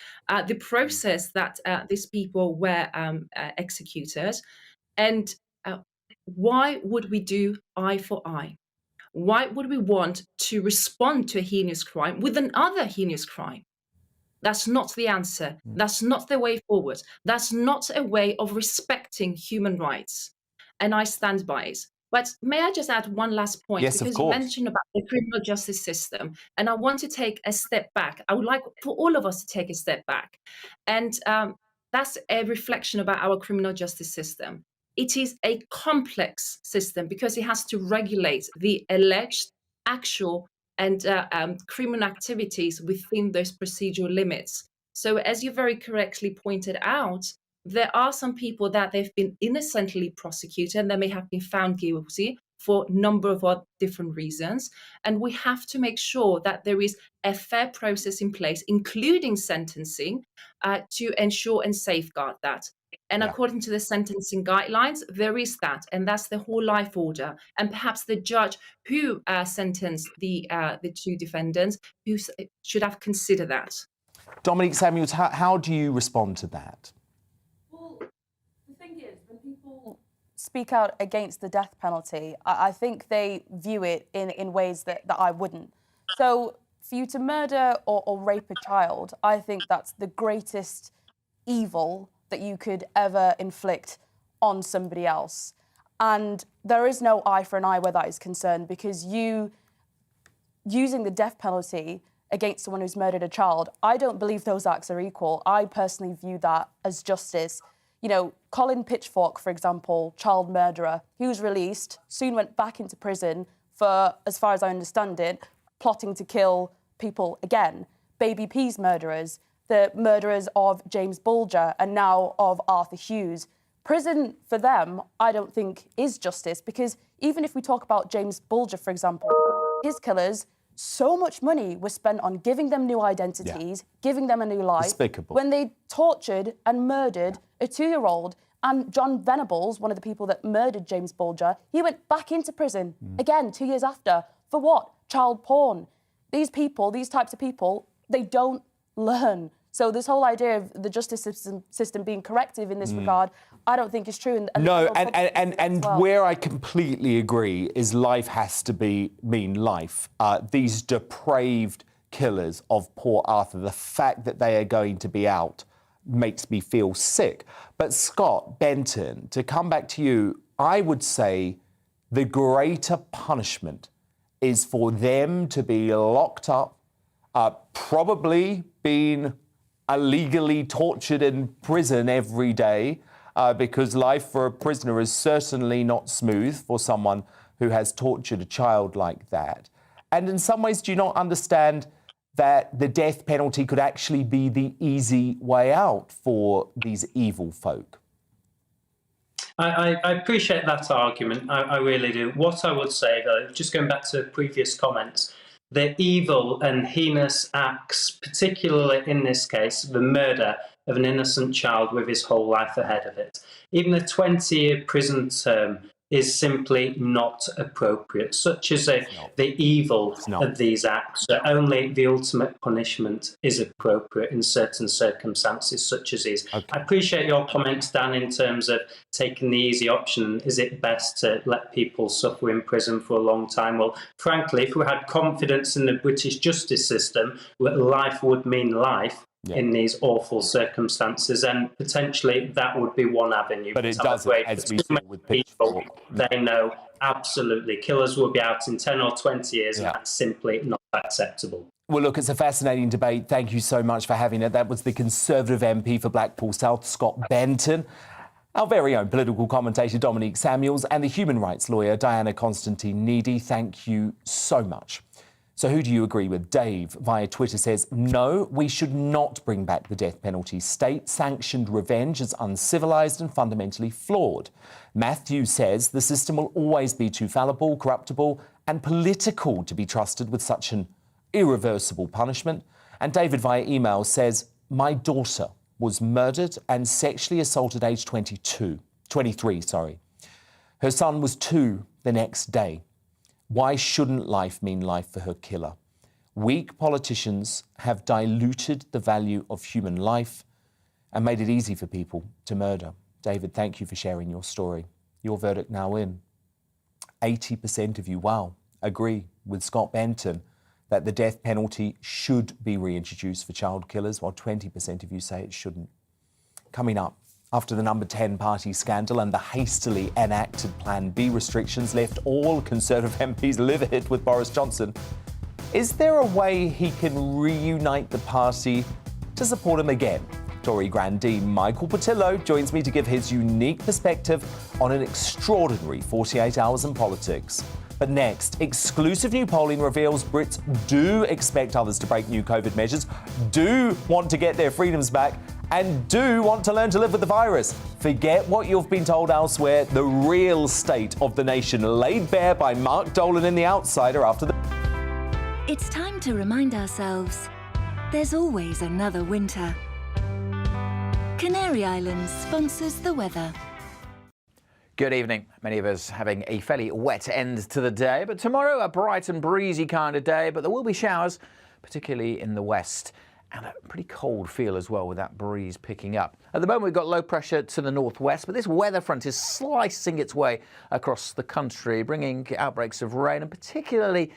H: the process that these people were executed. And why would we do eye for eye? Why would we want to respond to a heinous crime with another heinous crime? That's not the answer. That's not the way forward. That's not a way of respecting human rights. And I stand by it. But may I just add one last point?
K: Yes,
H: because
K: of course.
H: you mentioned about the criminal justice system. And I want to take a step back. I would like for all of us to take a step back. And that's a reflection about our criminal justice system. It is a complex system because it has to regulate the alleged, actual, and criminal activities within those procedural limits. So as you very correctly pointed out, there are some people that they've been innocently prosecuted and they may have been found guilty for a number of different reasons. And we have to make sure that there is a fair process in place, including sentencing, to ensure and safeguard that. And according to the sentencing guidelines, there is that, and that's the whole life order. And perhaps the judge who sentenced the two defendants who should have considered that.
K: Dominique Samuels, how do you respond to that?
T: Well, the thing is, when people speak out against the death penalty, I think they view it in ways that I wouldn't. So for you to murder or rape a child, I think that's the greatest evil that you could ever inflict on somebody else. And there is no eye for an eye where that is concerned, because you using the death penalty against someone who's murdered a child, I don't believe those acts are equal. I personally view that as justice. You know, Colin Pitchfork, for example, child murderer, he was released, soon went back into prison for, as far as I understand it, plotting to kill people again. Baby P's murderers, the murderers of James Bulger and now of Arthur Hughes. Prison for them, I don't think, is justice, because even if we talk about James Bulger, for example, his killers, so much money was spent on giving them new identities, giving them a new life.
K: Despicable.
T: When they tortured and murdered a 2-year-old. And John Venables, one of the people that murdered James Bulger, he went back into prison again 2 years after. For what? child porn. These people, these types of people, they don't learn. So this whole idea of the justice system being corrective in this regard, I don't think is true.
K: No, and where I completely agree is life has to mean life. These depraved killers of poor Arthur, the fact that they are going to be out makes me feel sick. But Scott Benton, to come back to you, I would say the greater punishment is for them to be locked up, probably being illegally tortured in prison every day, because life for a prisoner is certainly not smooth for someone who has tortured a child like that. And in some ways, do you not understand that the death penalty could actually be the easy way out for these evil folk?
N: I appreciate that argument, I really do. What I would say, though, just going back to previous comments, the evil and heinous acts, particularly in this case, the murder of an innocent child with his whole life ahead of it. Even a 20-year prison term is simply not appropriate, such as the evil of these acts. So only the ultimate punishment is appropriate in certain circumstances such as these. I appreciate your comments, Dan, in terms of taking the easy option. Is it best to let people suffer in prison for a long time? Well, frankly, if we had confidence in the British justice system, life would mean life. In these awful circumstances, and potentially that would be one avenue.
K: But it doesn't, as we see with
N: people, they know absolutely killers will be out in 10 or 20 years, and that's simply not acceptable.
K: Well, look, it's a fascinating debate. Thank you so much for having it. That was the Conservative MP for Blackpool South, Scott Benton, our very own political commentator, Dominique Samuels, and the human rights lawyer, Diana Constantine-Needy. Thank you so much. So who do you agree with? Dave via Twitter says, no, we should not bring back the death penalty. State-sanctioned revenge is uncivilised and fundamentally flawed. Matthew says the system will always be too fallible, corruptible and political to be trusted with such an irreversible punishment. And David via email says, my daughter was murdered and sexually assaulted aged 23. Her son was 2 the next day. Why shouldn't life mean life for her killer? Weak politicians have diluted the value of human life and made it easy for people to murder. David, thank you for sharing your story. Your verdict now in. 80% of you, agree with Scott Benton that the death penalty should be reintroduced for child killers, while 20% of you say it shouldn't. Coming up, after the number 10 party scandal and the hastily enacted Plan B restrictions left all Conservative MPs livid with Boris Johnson, is there a way he can reunite the party to support him again? Tory grandee Michael Portillo joins me to give his unique perspective on an extraordinary 48 hours in politics. But next, exclusive new polling reveals Brits do expect others to break new COVID measures, do want to get their freedoms back, and do want to learn to live with the virus. Forget what you've been told elsewhere. The real state of the nation laid bare by Mark Dolan in The Outsider after the...
B: It's time to remind ourselves there's always another winter. Canary Islands sponsors the weather.
A: Good evening. Many of us having a fairly wet end to the day, but tomorrow a bright and breezy kind of day, but there will be showers, particularly in the west. And a pretty cold feel as well with that breeze picking up. At the moment we've got low pressure to the northwest, but this weather front is slicing its way across the country, bringing outbreaks of rain and particularly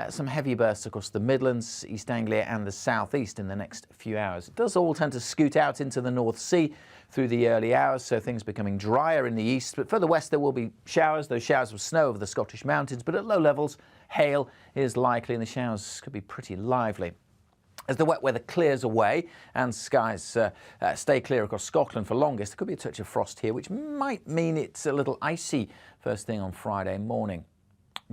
A: some heavy bursts across the Midlands, East Anglia and the southeast in the next few hours. It does all tend to scoot out into the North Sea through the early hours, so things becoming drier in the east. But further west there will be showers, those showers of snow over the Scottish mountains, but at low levels hail is likely and the showers could be pretty lively. As the wet weather clears away and skies stay clear across Scotland for longest, there could be a touch of frost here, which might mean it's a little icy first thing on Friday morning.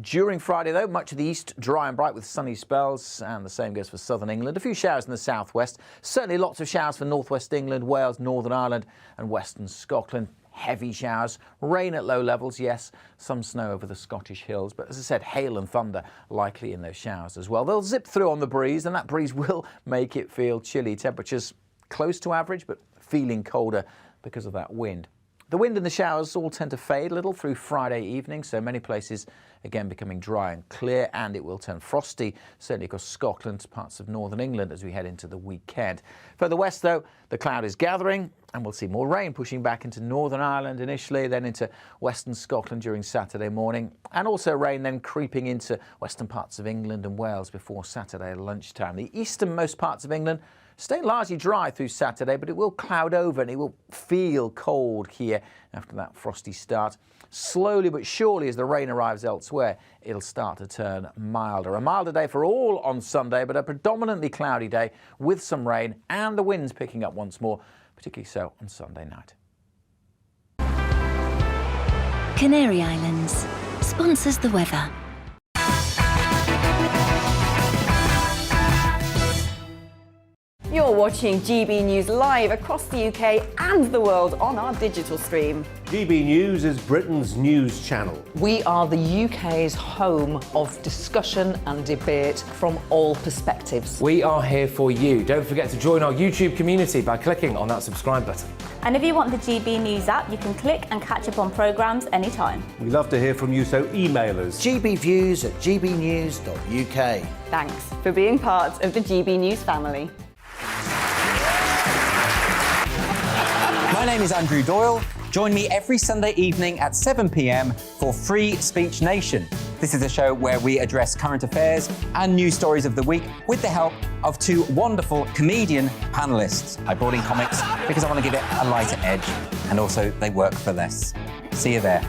A: During Friday, though, much of the east dry and bright with sunny spells, and the same goes for southern England. A few showers in the southwest. Certainly lots of showers for northwest England, Wales, Northern Ireland and western Scotland. Heavy showers, rain at low levels, yes, some snow over the Scottish hills, but as I said, hail and thunder likely in those showers as well. They'll zip through on the breeze, and that breeze will make it feel chilly. Temperatures close to average, but feeling colder because of that wind. The wind and the showers all tend to fade a little through Friday evening, so many places again becoming dry and clear, and it will turn frosty, certainly across Scotland, parts of northern England as we head into the weekend. Further west, though, the cloud is gathering, and we'll see more rain pushing back into Northern Ireland initially, then into western Scotland during Saturday morning, and also rain then creeping into western parts of England and Wales before Saturday lunchtime. The easternmost parts of England stay largely dry through Saturday, but it will cloud over and it will feel cold here after that frosty start. Slowly but surely, as the rain arrives elsewhere, it'll start to turn milder. A milder day for all on Sunday, but a predominantly cloudy day with some rain and the winds picking up once more, particularly so on Sunday night.
B: Canary Islands sponsors the weather.
C: You're watching GB News live across the UK and the world on our digital stream.
D: GB News is Britain's news channel.
E: We are the UK's home of discussion and debate from all perspectives.
F: We are here for you. Don't forget to join our YouTube community by clicking on that subscribe button.
V: And if you want the GB News app, you can click and catch up on programmes anytime.
D: We love to hear from you, so email us.
O: gbviews@gbnews.uk.
C: Thanks for being part of the GB News family.
I: My name is Andrew Doyle. Join me every Sunday evening at 7 p.m. for Free Speech Nation. This is a show where we address current affairs and news stories of the week with the help of two wonderful comedian panellists. I brought in comics because I want to give it a lighter edge, and also they work for less. See you there.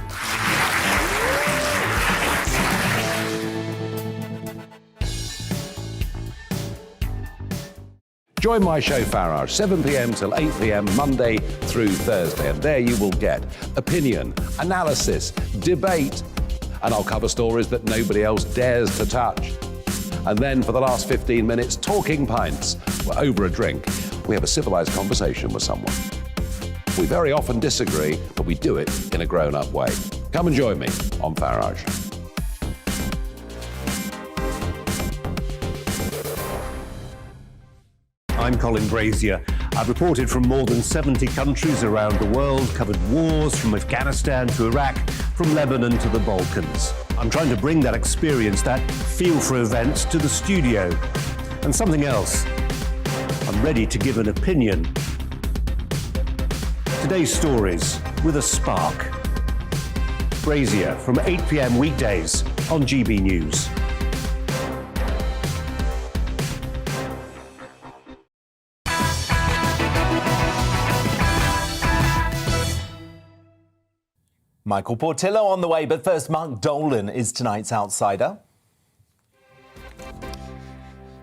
J: Join my show Farage, 7 p.m. till 8 p.m. Monday through Thursday, and there you will get opinion, analysis, debate, and I'll cover stories that nobody else dares to touch. And then for the last 15 minutes, talking pints. We're over a drink. We have a civilized conversation with someone. We very often disagree, but we do it in a grown-up way. Come and join me on Farage.
D: I'm Colin Brazier. I've reported from more than 70 countries around the world, covered wars from Afghanistan to Iraq, from Lebanon to the Balkans. I'm trying to bring that experience, that feel for events, to the studio. And something else. I'm ready to give an opinion. Today's stories with a spark. Brazier from 8 p.m. weekdays on GB News.
K: Michael Portillo on the way, but first, Mark Dolan is tonight's outsider.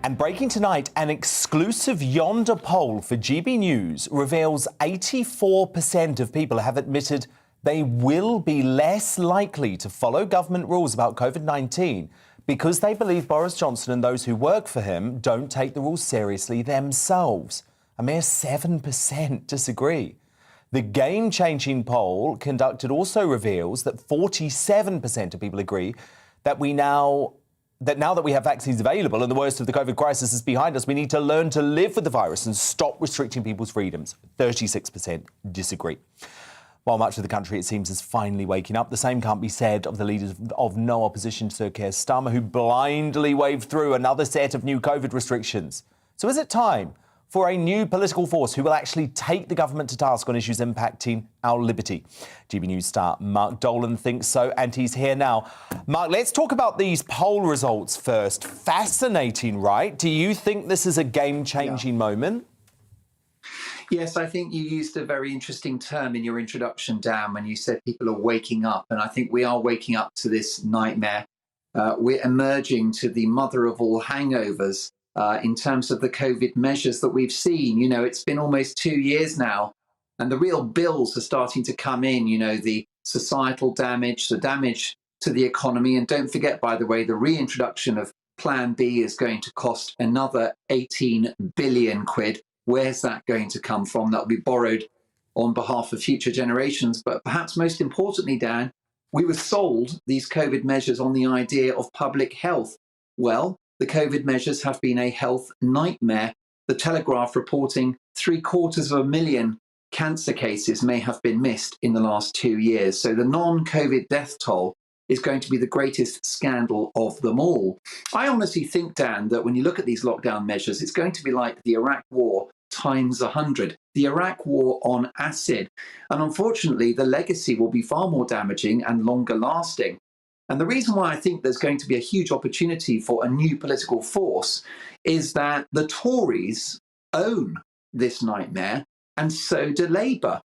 K: And breaking tonight, an exclusive Yonder poll for GB News reveals 84% of people have admitted they will be less likely to follow government rules about COVID-19 because they believe Boris Johnson and those who work for him don't take the rules seriously themselves. A mere 7% disagree. The game-changing poll conducted also reveals that 47% of people agree that now that we have vaccines available and the worst of the COVID crisis is behind us, we need to learn to live with the virus and stop restricting people's freedoms. 36% disagree. While much of the country, it seems, is finally waking up, the same can't be said of the leaders of No Opposition, Sir Keir Starmer, who blindly waved through another set of new COVID restrictions. So is it time for a new political force who will actually take the government to task on issues impacting our liberty? GB News star Mark Dolan thinks so, and he's here now. Mark, let's talk about these poll results first. Fascinating, right? Do you think this is a game-changing moment?
P: Yes, I think you used a very interesting term in your introduction, Dan, when you said people are waking up. And I think we are waking up to this nightmare. We're emerging to the mother of all hangovers in terms of the COVID measures that we've seen. You know, it's been almost 2 years now, and the real bills are starting to come in, you know, the societal damage, the damage to the economy. And don't forget, by the way, the reintroduction of Plan B is going to cost another 18 billion quid. Where's that going to come from? That will be borrowed on behalf of future generations. But perhaps most importantly, Dan, we were sold these COVID measures on the idea of public health. Well, the COVID measures have been a health nightmare. The Telegraph reporting 750,000 cancer cases may have been missed in the last 2 years. So the non-COVID death toll is going to be the greatest scandal of them all. I honestly think, Dan, that when you look at these lockdown measures, it's going to be like the Iraq War times 100, the Iraq War on acid. And unfortunately, the legacy will be far more damaging and longer lasting. And the reason why I think there's going to be a huge opportunity for a new political force is that the Tories own this nightmare, and so do Labour.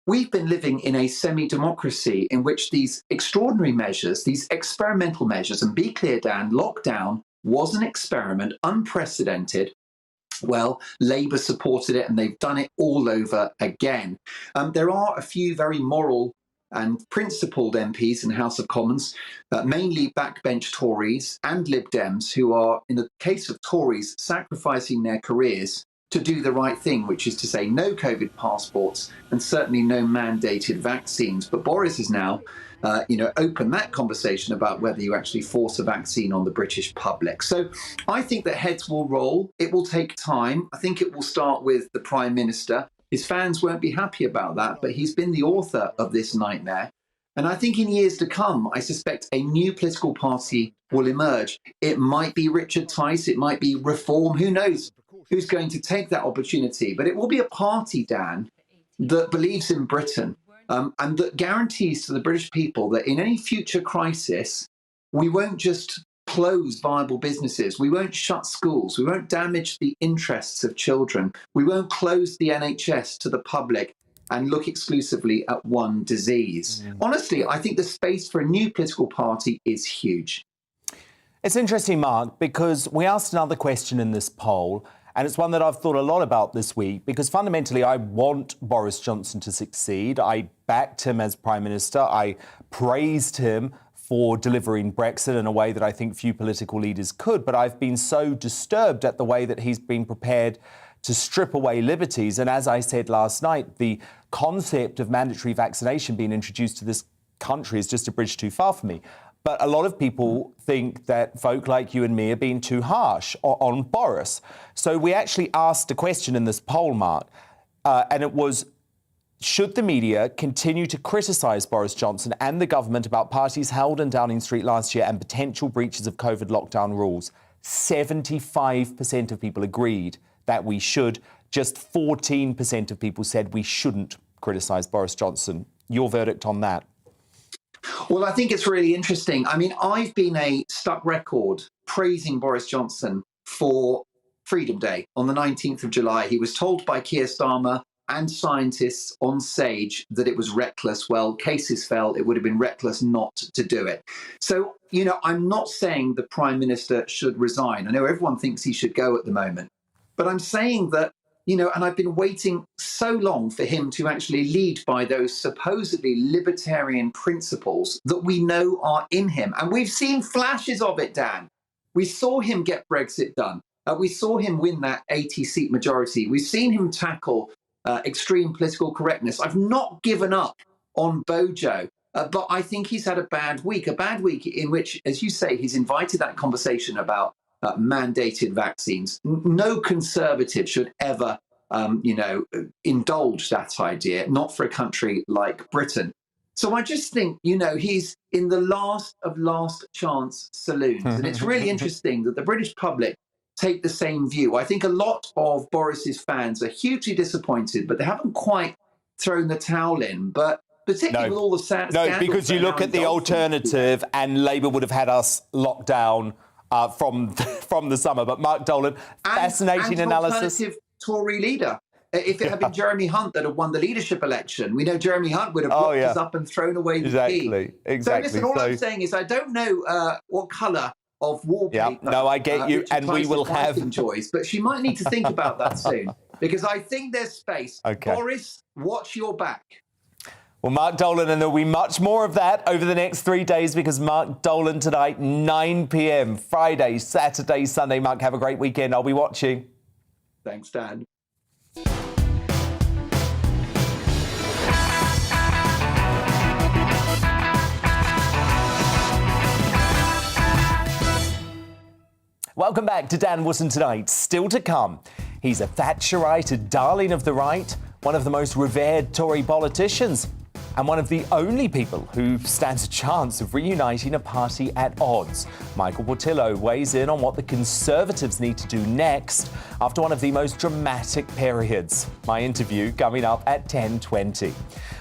P: We've been living in a semi-democracy in which these extraordinary measures, these experimental measures, and be clear, Dan, lockdown was an experiment, unprecedented. Well, Labour supported it and they've done it all over again. There are a few very moral and principled MPs in the House of Commons, mainly backbench Tories and Lib Dems, who are, in the case of Tories, sacrificing their careers to do the right thing, which is to say no COVID passports and certainly no mandated vaccines. But Boris has now, opened that conversation about whether you actually force a vaccine on the British public. So I think that heads will roll. It will take time. I think it will start with the Prime Minister. His fans won't be happy about that, but he's been the author of this nightmare. And I think in years to come, I suspect a new political party will emerge. It might be Richard Tice, it might be Reform, who knows who's going to take that opportunity. But it will be a party, Dan, that believes in Britain and that guarantees to the British people that in any future crisis, we won't just close viable businesses, we won't shut schools, we won't damage the interests of children, we won't close the NHS to the public and look exclusively at one disease. Honestly, I think the space for a new political party is huge.
K: It's interesting, Mark, because we asked another question in this poll, and it's one that I've thought a lot about this week, because fundamentally I want Boris Johnson to succeed. I backed him as Prime Minister. I praised him for delivering Brexit in a way that I think few political leaders could, but I've been so disturbed at the way that he's been prepared to strip away liberties. And as I said last night, the concept of mandatory vaccination being introduced to this country is just a bridge too far for me. But a lot of people think that folk like you and me are being too harsh on Boris. So we actually asked a question in this poll, Mark, and it was, should the media continue to criticise Boris Johnson and the government about parties held in Downing Street last year and potential breaches of COVID lockdown rules? 75% of people agreed that we should. Just 14% of people said we shouldn't criticise Boris Johnson. Your verdict on that?
P: Well, I think it's really interesting. I mean, I've been a stuck record praising Boris Johnson for Freedom Day on the 19th of July. He was told by Keir Starmer and scientists on stage that it was reckless. Well, cases fell. It would have been reckless not to do it. So, I'm not saying the Prime Minister should resign. I know everyone thinks he should go at the moment. But I'm saying that, and I've been waiting so long for him to actually lead by those supposedly libertarian principles that we know are in him. And we've seen flashes of it, Dan. We saw him get Brexit done. We saw him win that 80-seat majority. We've seen him tackle extreme political correctness. I've not given up on Bojo, but I think he's had a bad week in which, as you say, he's invited that conversation about mandated vaccines. No Conservative should ever, indulge that idea, not for a country like Britain. So I just think, he's in the last of last chance saloons. And it's really interesting that the British public take the same view. I think a lot of Boris's fans are hugely disappointed, but they haven't quite thrown the towel in. But particularly with all the scandals.
K: No, because you look at the alternative and Labour would have had us locked down from the summer. But Mark Dolan, fascinating analysis.
P: Alternative Tory leader. If it had been Jeremy Hunt that had won the leadership election, we know Jeremy Hunt would have locked us up and thrown away the key.
K: Exactly.
P: So listen, all I'm saying is I don't know what colour of wallpaper.
K: Yeah, no, I get you, and we will have
P: enjoys, but she might need to think about that soon because I think there's space.
K: Okay.
P: Boris, watch your back.
K: Well, Mark Dolan, and there'll be much more of that over the next 3 days because Mark Dolan tonight, 9 p.m, Friday, Saturday, Sunday. Mark, have a great weekend. I'll be watching.
P: Thanks, Dan.
K: Welcome back to Dan Wootton Tonight. Still to come, he's a Thatcherite, a darling of the right, one of the most revered Tory politicians. and one of the only people who stands a chance of reuniting a party at odds. Michael Portillo weighs in on what the Conservatives need to do next after one of the most dramatic periods. My interview coming up at 10:20.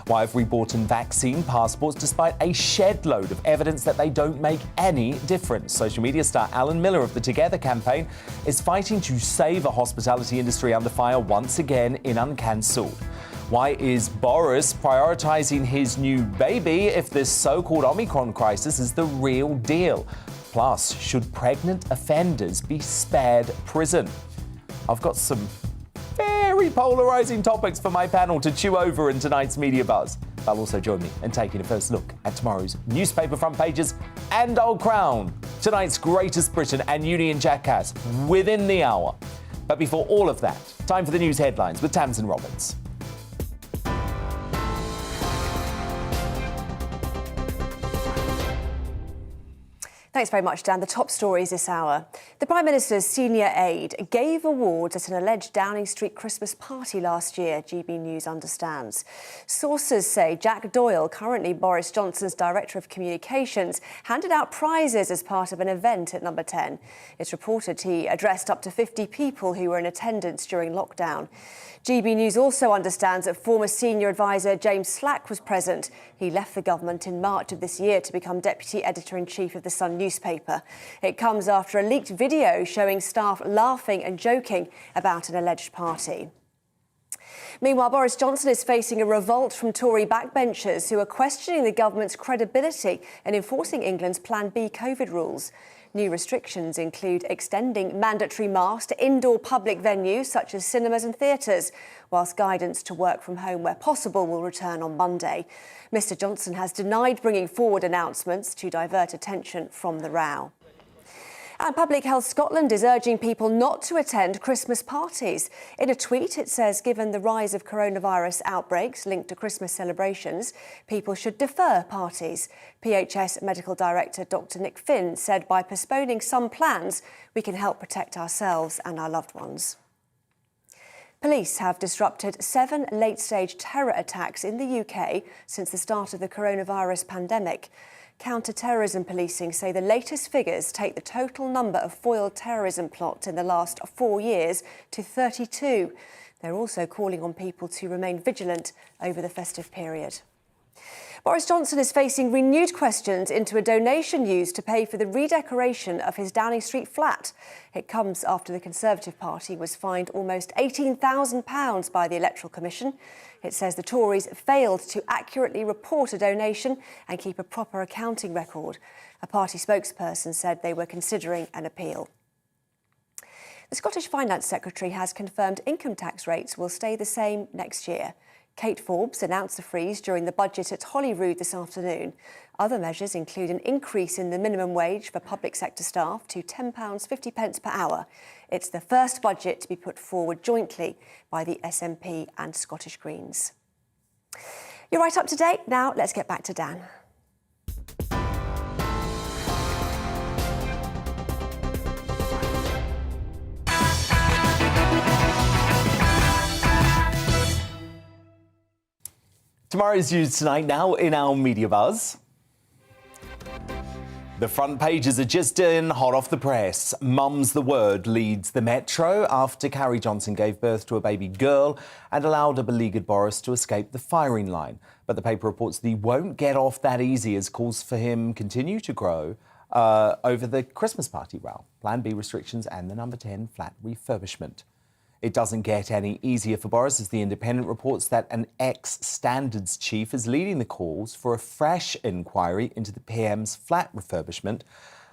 K: Why have we bought in vaccine passports despite a shed load of evidence that they don't make any difference? Social media star Alan Miller of the Together campaign is fighting to save a hospitality industry under fire once again in Uncancelled. Why is Boris prioritising his new baby if this so-called Omicron crisis is the real deal? Plus, should pregnant offenders be spared prison? I've got some very polarising topics for my panel to chew over in tonight's Media Buzz. They'll also join me in taking a first look at tomorrow's newspaper front pages, and I'll crown tonight's Greatest Britain and Union Jackass within the hour. But before all of that, time for the news headlines with Tamsin Roberts.
O: Thanks very much, Dan. The top stories this hour. The Prime Minister's senior aide gave awards at an alleged Downing Street Christmas party last year, GBNews understands. Sources say Jack Doyle, currently Boris Johnson's Director of Communications, handed out prizes as part of an event at Number 10. It's reported he addressed up to 50 people who were in attendance during lockdown. GB News also understands that former senior advisor James Slack was present. He left the government in March of this year to become deputy editor-in-chief of the Sun newspaper. It comes after a leaked video showing staff laughing and joking about an alleged party. Meanwhile, Boris Johnson is facing a revolt from Tory backbenchers who are questioning the government's credibility in enforcing England's Plan B COVID rules. New restrictions include extending mandatory masks to indoor public venues such as cinemas and theatres, whilst guidance to work from home where possible will return on Monday. Mr Johnson has denied bringing forward announcements to divert attention from the row. And Public Health Scotland is urging people not to attend Christmas parties. In a tweet, it says, given the rise of coronavirus outbreaks linked to Christmas celebrations, people should defer parties. PHS Medical Director Dr Nick Finn said by postponing some plans, we can help protect ourselves and our loved ones. Police have disrupted 7 late-stage terror attacks in the UK since the start of the coronavirus pandemic. Counter-terrorism policing say the latest figures take the total number of foiled terrorism plots in the last 4 years to 32. They're also calling on people to remain vigilant over the festive period. Boris Johnson is facing renewed questions into a donation used to pay for the redecoration of his Downing Street flat. It comes after the Conservative Party was fined almost £18,000 by the Electoral Commission. It says the Tories failed to accurately report a donation and keep a proper accounting record. A party spokesperson said they were considering an appeal. The Scottish Finance Secretary has confirmed income tax rates will stay the same next year. Kate Forbes announced the freeze during the budget at Holyrood this afternoon. Other measures include an increase in the minimum wage for public sector staff to £10.50 per hour. It's the first budget to be put forward jointly by the SNP and Scottish Greens. You're right up to date. Now let's get back to Dan.
K: Tomorrow's news tonight now in our Media Buzz. The front pages are just in, hot off the press. Mum's the word leads the Metro after Carrie Johnson gave birth to a baby girl and allowed a beleaguered Boris to escape the firing line. But the paper reports that he won't get off that easy as calls for him continue to grow over the Christmas party row, Plan B restrictions and the Number 10 flat refurbishment. It doesn't get any easier for Boris as The Independent reports that an ex-Standards chief is leading the calls for a fresh inquiry into the PM's flat refurbishment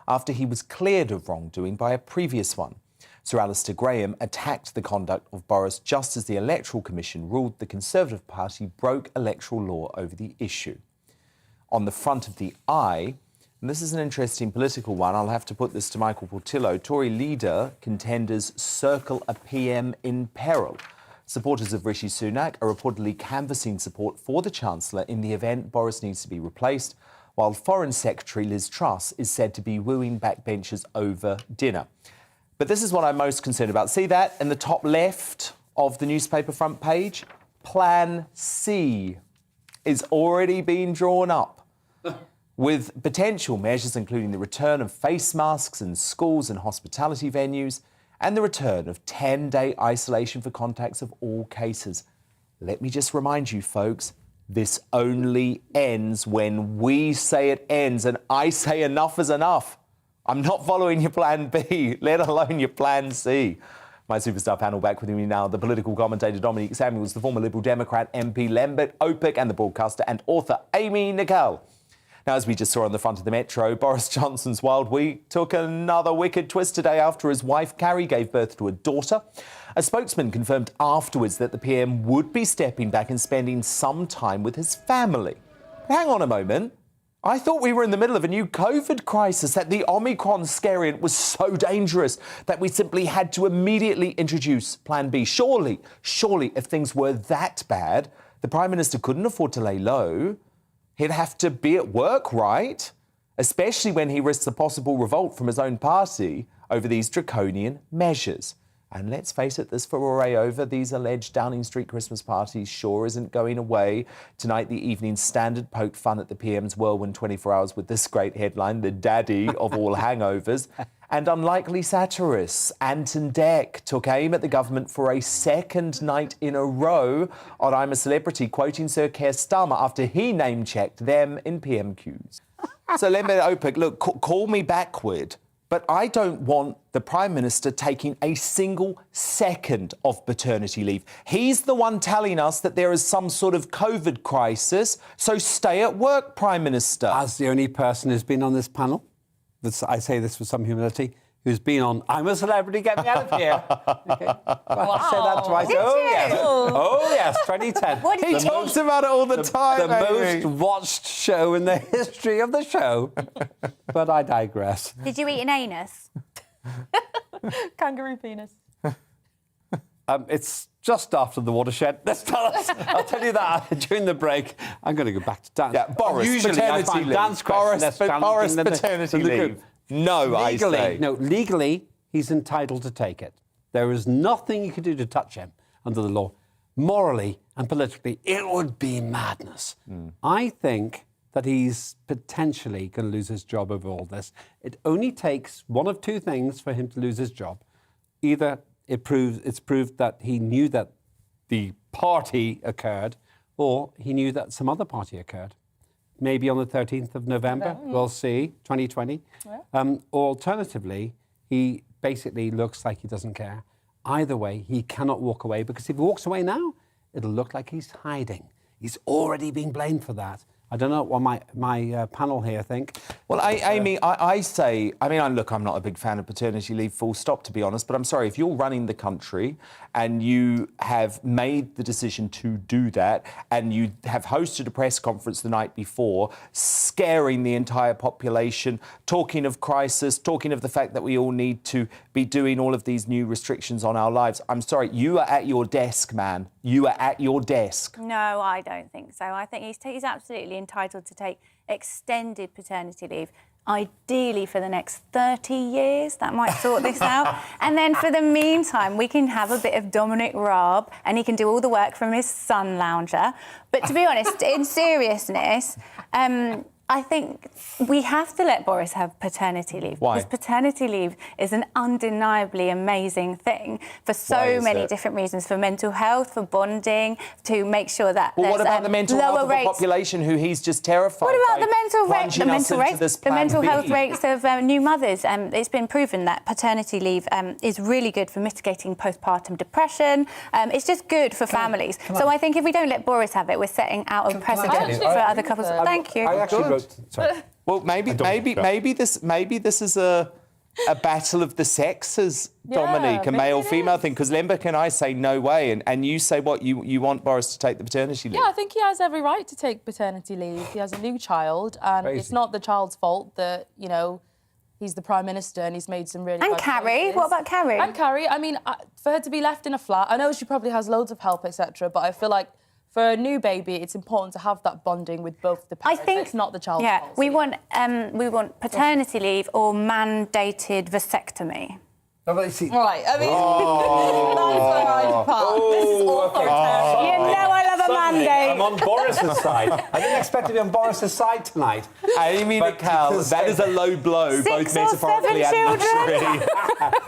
K: after he was cleared of wrongdoing by a previous one. Sir Alistair Graham attacked the conduct of Boris just as the Electoral Commission ruled the Conservative Party broke electoral law over the issue. On the front of the Eye, and this is an interesting political one, I'll have to put this to Michael Portillo, Tory leader contenders circle a PM in peril. Supporters of Rishi Sunak are reportedly canvassing support for the Chancellor in the event Boris needs to be replaced, while Foreign Secretary Liz Truss is said to be wooing backbenchers over dinner. But this is what I'm most concerned about. See that in the top left of the newspaper front page? Plan C. is already being drawn up, with potential measures including the return of face masks in schools and hospitality venues and the return of 10-day isolation for contacts of all cases. Let me just remind you, folks, this only ends when we say it ends, and I say enough is enough. I'm not following your plan B, let alone your plan C. My superstar panel back with me now, the political commentator Dominique Samuels, the former Liberal Democrat MP Lambert Opik, and the broadcaster and author Amy Nicole. Now, as we just saw on the front of the Metro, Boris Johnson's wild week took another wicked twist today after his wife Carrie gave birth to a daughter. A spokesman confirmed afterwards that the PM would be stepping back and spending some time with his family. Hang on a moment. I thought we were in the middle of a new COVID crisis, that the Omicron variant was so dangerous that we simply had to immediately introduce Plan B. Surely, if things were that bad, the Prime Minister couldn't afford to lay low. He'd have to be at work, right? Especially when he risks a possible revolt from his own party over these draconian measures. And let's face it, this furore over these alleged Downing Street Christmas parties sure isn't going away. Tonight, the Evening Standard poked fun at the PM's whirlwind 24 hours with this great headline, the daddy of all hangovers. And unlikely satirists, Anton Deck, took aim at the government for a second night in a row on I'm a Celebrity, quoting Sir Keir Starmer after he name-checked them in PMQs. So Lambert Opik, look, call me backward, but I don't want the Prime Minister taking a single second of paternity leave. He's the one telling us that there is some sort of COVID crisis, so stay at work, Prime Minister.
U: As the only person who's been on this panel, I say this with some humility, who's been on I'm a Celebrity, get me out of here. Okay. I said that twice. Oh, yes, 2010.
K: He talks about it all the time.
U: The most watched show in the history of the show. But I digress.
G: Did you eat an anus?
T: Kangaroo penis.
U: It's just after the watershed. Let's tell us. I'll tell you that during the break. I'm going to go back to dance.
K: Yeah, Boris,
U: usually I find dance questions
K: Boris paternity leave. No,
U: legally,
K: I say.
U: No, legally, he's entitled to take it. There is nothing you can do to touch him under the law. Morally and politically, it would be madness. I think that he's potentially going to lose his job over all this. It only takes one of two things for him to lose his job. Either it's proved that he knew that the party occurred, or he knew that some other party occurred. Maybe on the 13th of November, we'll see, 2020. Yeah. Or alternatively, he basically looks like he doesn't care. Either way, he cannot walk away, because if he walks away now, it'll look like he's hiding. He's already been blamed for that. I don't know what my panel here think.
K: Well, Amy, I say, I mean, look, I'm not a big fan of paternity leave, full stop, to be honest, but I'm sorry, if you're running the country and you have made the decision to do that and you have hosted a press conference the night before, scaring the entire population, talking of crisis, talking of the fact that we all need to be doing all of these new restrictions on our lives, I'm sorry, you are at your desk, man. You are at your desk.
G: No, I don't think so. I think he's absolutely entitled to take extended paternity leave, ideally for the next 30 years. That might sort this out. And then for the meantime, we can have a bit of Dominic Raab and he can do all the work from his sun lounger. But to be honest, in seriousness, I think we have to let Boris have paternity leave.
K: Why?
G: Because paternity leave is an undeniably amazing thing for so many different reasons, for mental health, for bonding, to make sure that
K: well,
G: there's
K: what about the mental health of the
G: rates.
K: population who he's just terrified
G: What about
K: by
G: the mental health
K: B?
G: rates of new mothers? It's been proven that paternity leave is really good for mitigating postpartum depression. It's just good for families. So I think if we don't let Boris have it, we're setting out a precedent for other couples. Thank you.
U: I actually wrote. Sorry.
K: Well, maybe this is a battle of the sexes, Dominique, a male-female thing. Because Lambert and I say no way, and you say what you want Boris to take the paternity leave.
T: Yeah, I think he has every right to take paternity leave. He has a new child, and it's not the child's fault that he's the Prime Minister and he's made some really.
G: And Carrie,
T: choices.
G: what about Carrie?
T: And Carrie, I mean, for her to be left in a flat, I know she probably has loads of help, etc. But I feel like, for a new baby, it's important to have that bonding with both the parents.
G: I think
T: it's not the child's
G: fault.
T: fault.
G: We want paternity leave or mandated vasectomy.
U: Right,
T: I mean, that's the hard part. This is authoritarian.
G: You know I love a
U: Suddenly,
V: mandate.
U: I'm on Boris's side. I didn't expect to be on Boris's side tonight.
K: Amy Nicole, that is a low blow, both
G: 6 or 7
K: metaphorically and
G: children.
K: literally.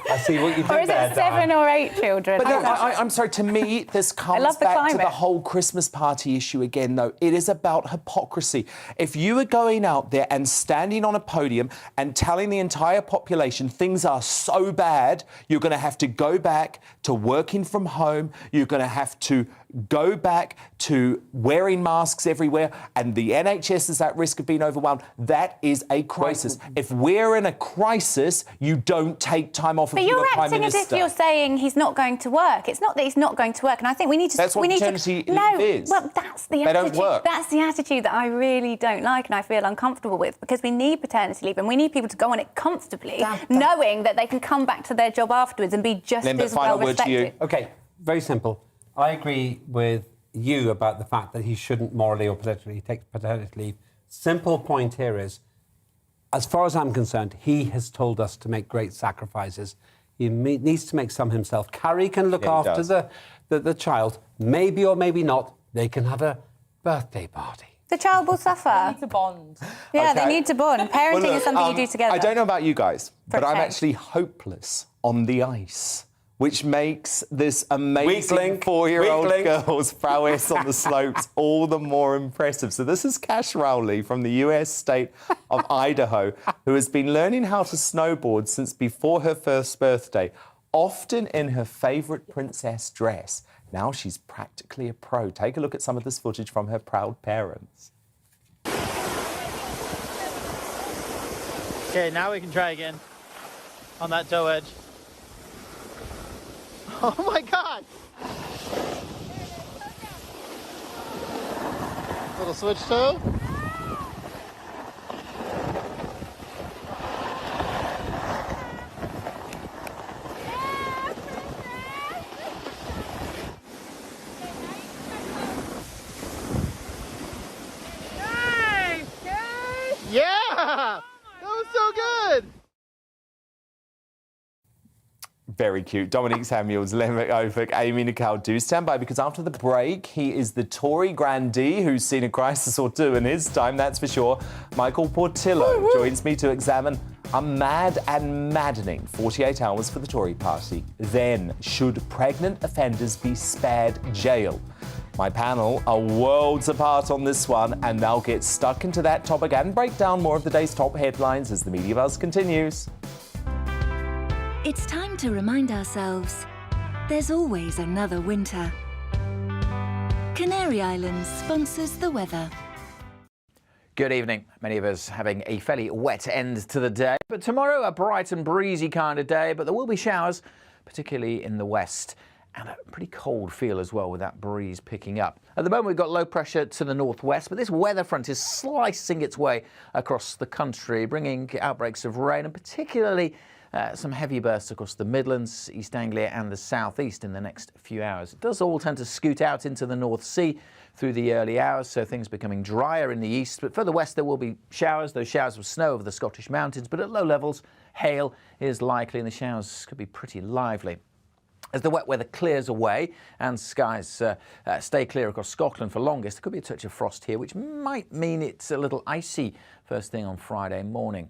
U: I see what you did
G: Or is
U: there,
G: it 7 or 8 children?
K: But no, I'm sorry, to me, this comes
G: love the
K: back to the
G: climate.
K: whole Christmas party issue again, though. It is about hypocrisy. If you are going out there and standing on a podium and telling the entire population things are so bad, you're going to have to go back to working from home, you're going to have to go back to wearing masks everywhere, and the NHS is at risk of being overwhelmed, that is a crisis. If we're in a crisis, you don't take time off
G: But
K: if
G: you're
K: Prime
G: acting as
K: Minister.
G: if you're saying he's not going to work. It's not that he's not going to work, and I think we need to.
K: That's what
G: we need
K: maternity
G: to,
K: leave is.
G: Well, that's the
K: They
G: attitude.
K: don't work.
G: That's the attitude that I really don't like, and I feel uncomfortable with, because we need paternity leave, and we need people to go on it comfortably, knowing that they can come back to their job afterwards and be just as well respected.
U: Okay, very simple. I agree with you about the fact that he shouldn't morally or politically take paternity leave. Simple point here is, as far as I'm concerned, he has told us to make great sacrifices. He needs to make some himself. Carrie can look after the child. Maybe or maybe not, they can have a birthday party.
G: The child will suffer. They need
T: to bond.
G: Yeah,
K: Okay.
G: they need to bond. Parenting
K: Well, look,
G: is something you do together.
K: I don't know about you guys, but I'm
G: Okay.
K: actually hopeless on the ice, which makes this amazing
U: link.
K: 4-year-old
U: Weak link.
K: girl's prowess on the slopes all the more impressive. So this is Cash Rowley from the US state of Idaho, who has been learning how to snowboard since before her first birthday, often in her favourite princess dress. Now she's practically a pro. Take a look at some of this footage from her proud parents.
Q: Okay, now we can try again on that toe edge. Oh my God! Little switch toe. Yeah! That was so good!
K: Very cute. Dominique Samuels, Len McOvick, Amy Nicole, do stand by, because after the break, he is the Tory grandee who's seen a crisis or two in his time, that's for sure. Michael Portillo joins me to examine a mad and maddening 48 hours for the Tory party. Then, should pregnant offenders be spared jail? My panel are worlds apart on this one, and they'll get stuck into that topic and break down more of the day's top headlines as the Media Buzz continues.
B: It's time to remind ourselves there's always another winter. Canary Islands sponsors the weather.
A: Good evening. Many of us having a fairly wet end to the day, but tomorrow a bright and breezy kind of day, but there will be showers, particularly in the west, and a pretty cold feel as well with that breeze picking up. At the moment we've got low pressure to the northwest, but this weather front is slicing its way across the country, bringing outbreaks of rain and particularly some heavy bursts across the Midlands, East Anglia and the southeast in the next few hours. It does all tend to scoot out into the North Sea through the early hours, so things becoming drier in the east. But further west there will be showers, those showers of snow over the Scottish mountains, but at low levels hail is likely and the showers could be pretty lively. As the wet weather clears away and skies stay clear across Scotland for longest, there could be a touch of frost here, which might mean it's a little icy first thing on Friday morning.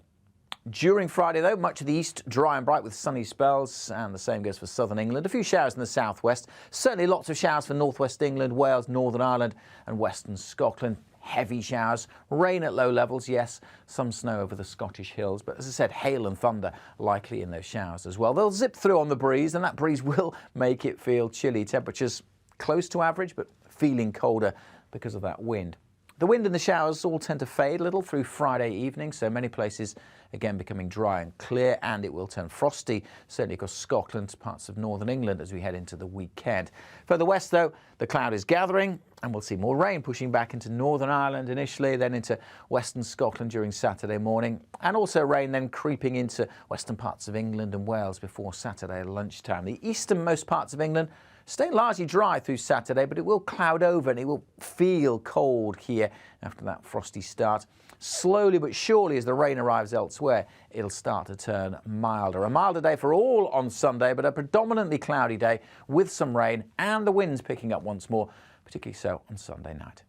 A: During Friday, though, much of the east dry and bright with sunny spells, and the same goes for southern England. A few showers in the southwest. Certainly lots of showers for northwest England, Wales, Northern Ireland and western Scotland. Heavy showers, rain at low levels, yes, some snow over the Scottish hills, but as I said, hail and thunder likely in those showers as well. They'll zip through on the breeze, and that breeze will make it feel chilly. Temperatures close to average, but feeling colder because of that wind. The wind and the showers all tend to fade a little through Friday evening, so many places again becoming dry and clear, and it will turn frosty, certainly across Scotland, parts of northern England as we head into the weekend. Further west, though, the cloud is gathering, and we'll see more rain pushing back into Northern Ireland initially, then into western Scotland during Saturday morning, and also rain then creeping into western parts of England and Wales before Saturday lunchtime. The easternmost parts of England stay largely dry through Saturday, but it will cloud over and it will feel cold here after that frosty start. Slowly but surely, as the rain arrives elsewhere, it'll start to turn milder. A milder day for all on Sunday, but a predominantly cloudy day with some rain and the winds picking up once more, particularly so on Sunday night.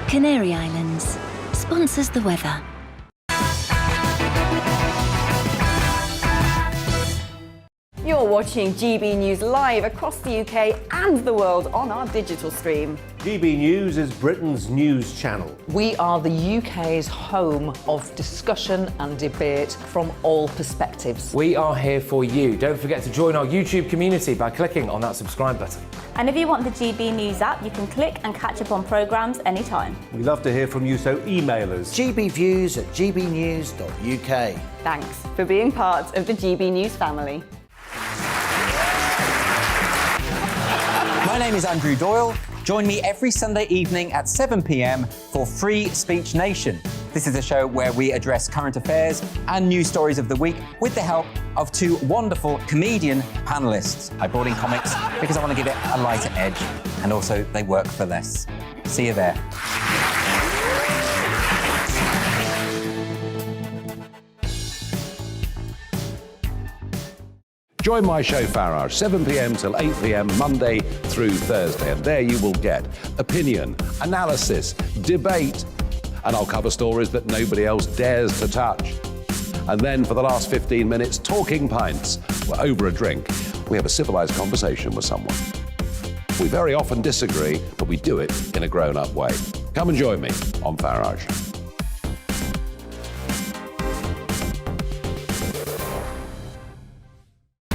B: Canary Islands sponsors the weather.
C: You're watching GB News live across the UK and the world on our digital stream.
D: GB News is Britain's news channel.
E: We are the UK's home of discussion and debate from all perspectives.
F: We are here for you. Don't forget to join our YouTube community by clicking on that subscribe button.
V: And if you want the GB News app, you can click and catch up on programmes anytime.
D: We love to hear from you, so email us.
R: gbviews@gbnews.uk.
C: Thanks for being part of the GB News family.
I: My name is Andrew Doyle. Join me every Sunday evening at 7 p.m. for Free Speech Nation. This is a show where we address current affairs and news stories of the week with the help of two wonderful comedian panellists. I brought in comics because I want to give it a lighter edge, and also they work for less. See you there.
J: Join my show Farage, 7 p.m. till 8 p.m. Monday through Thursday, and there you will get opinion, analysis, debate, and I'll cover stories that nobody else dares to touch. And then for the last 15 minutes, talking pints. We're over a drink. We have a civilized conversation with someone. We very often disagree, but we do it in a grown-up way. Come and join me on Farage.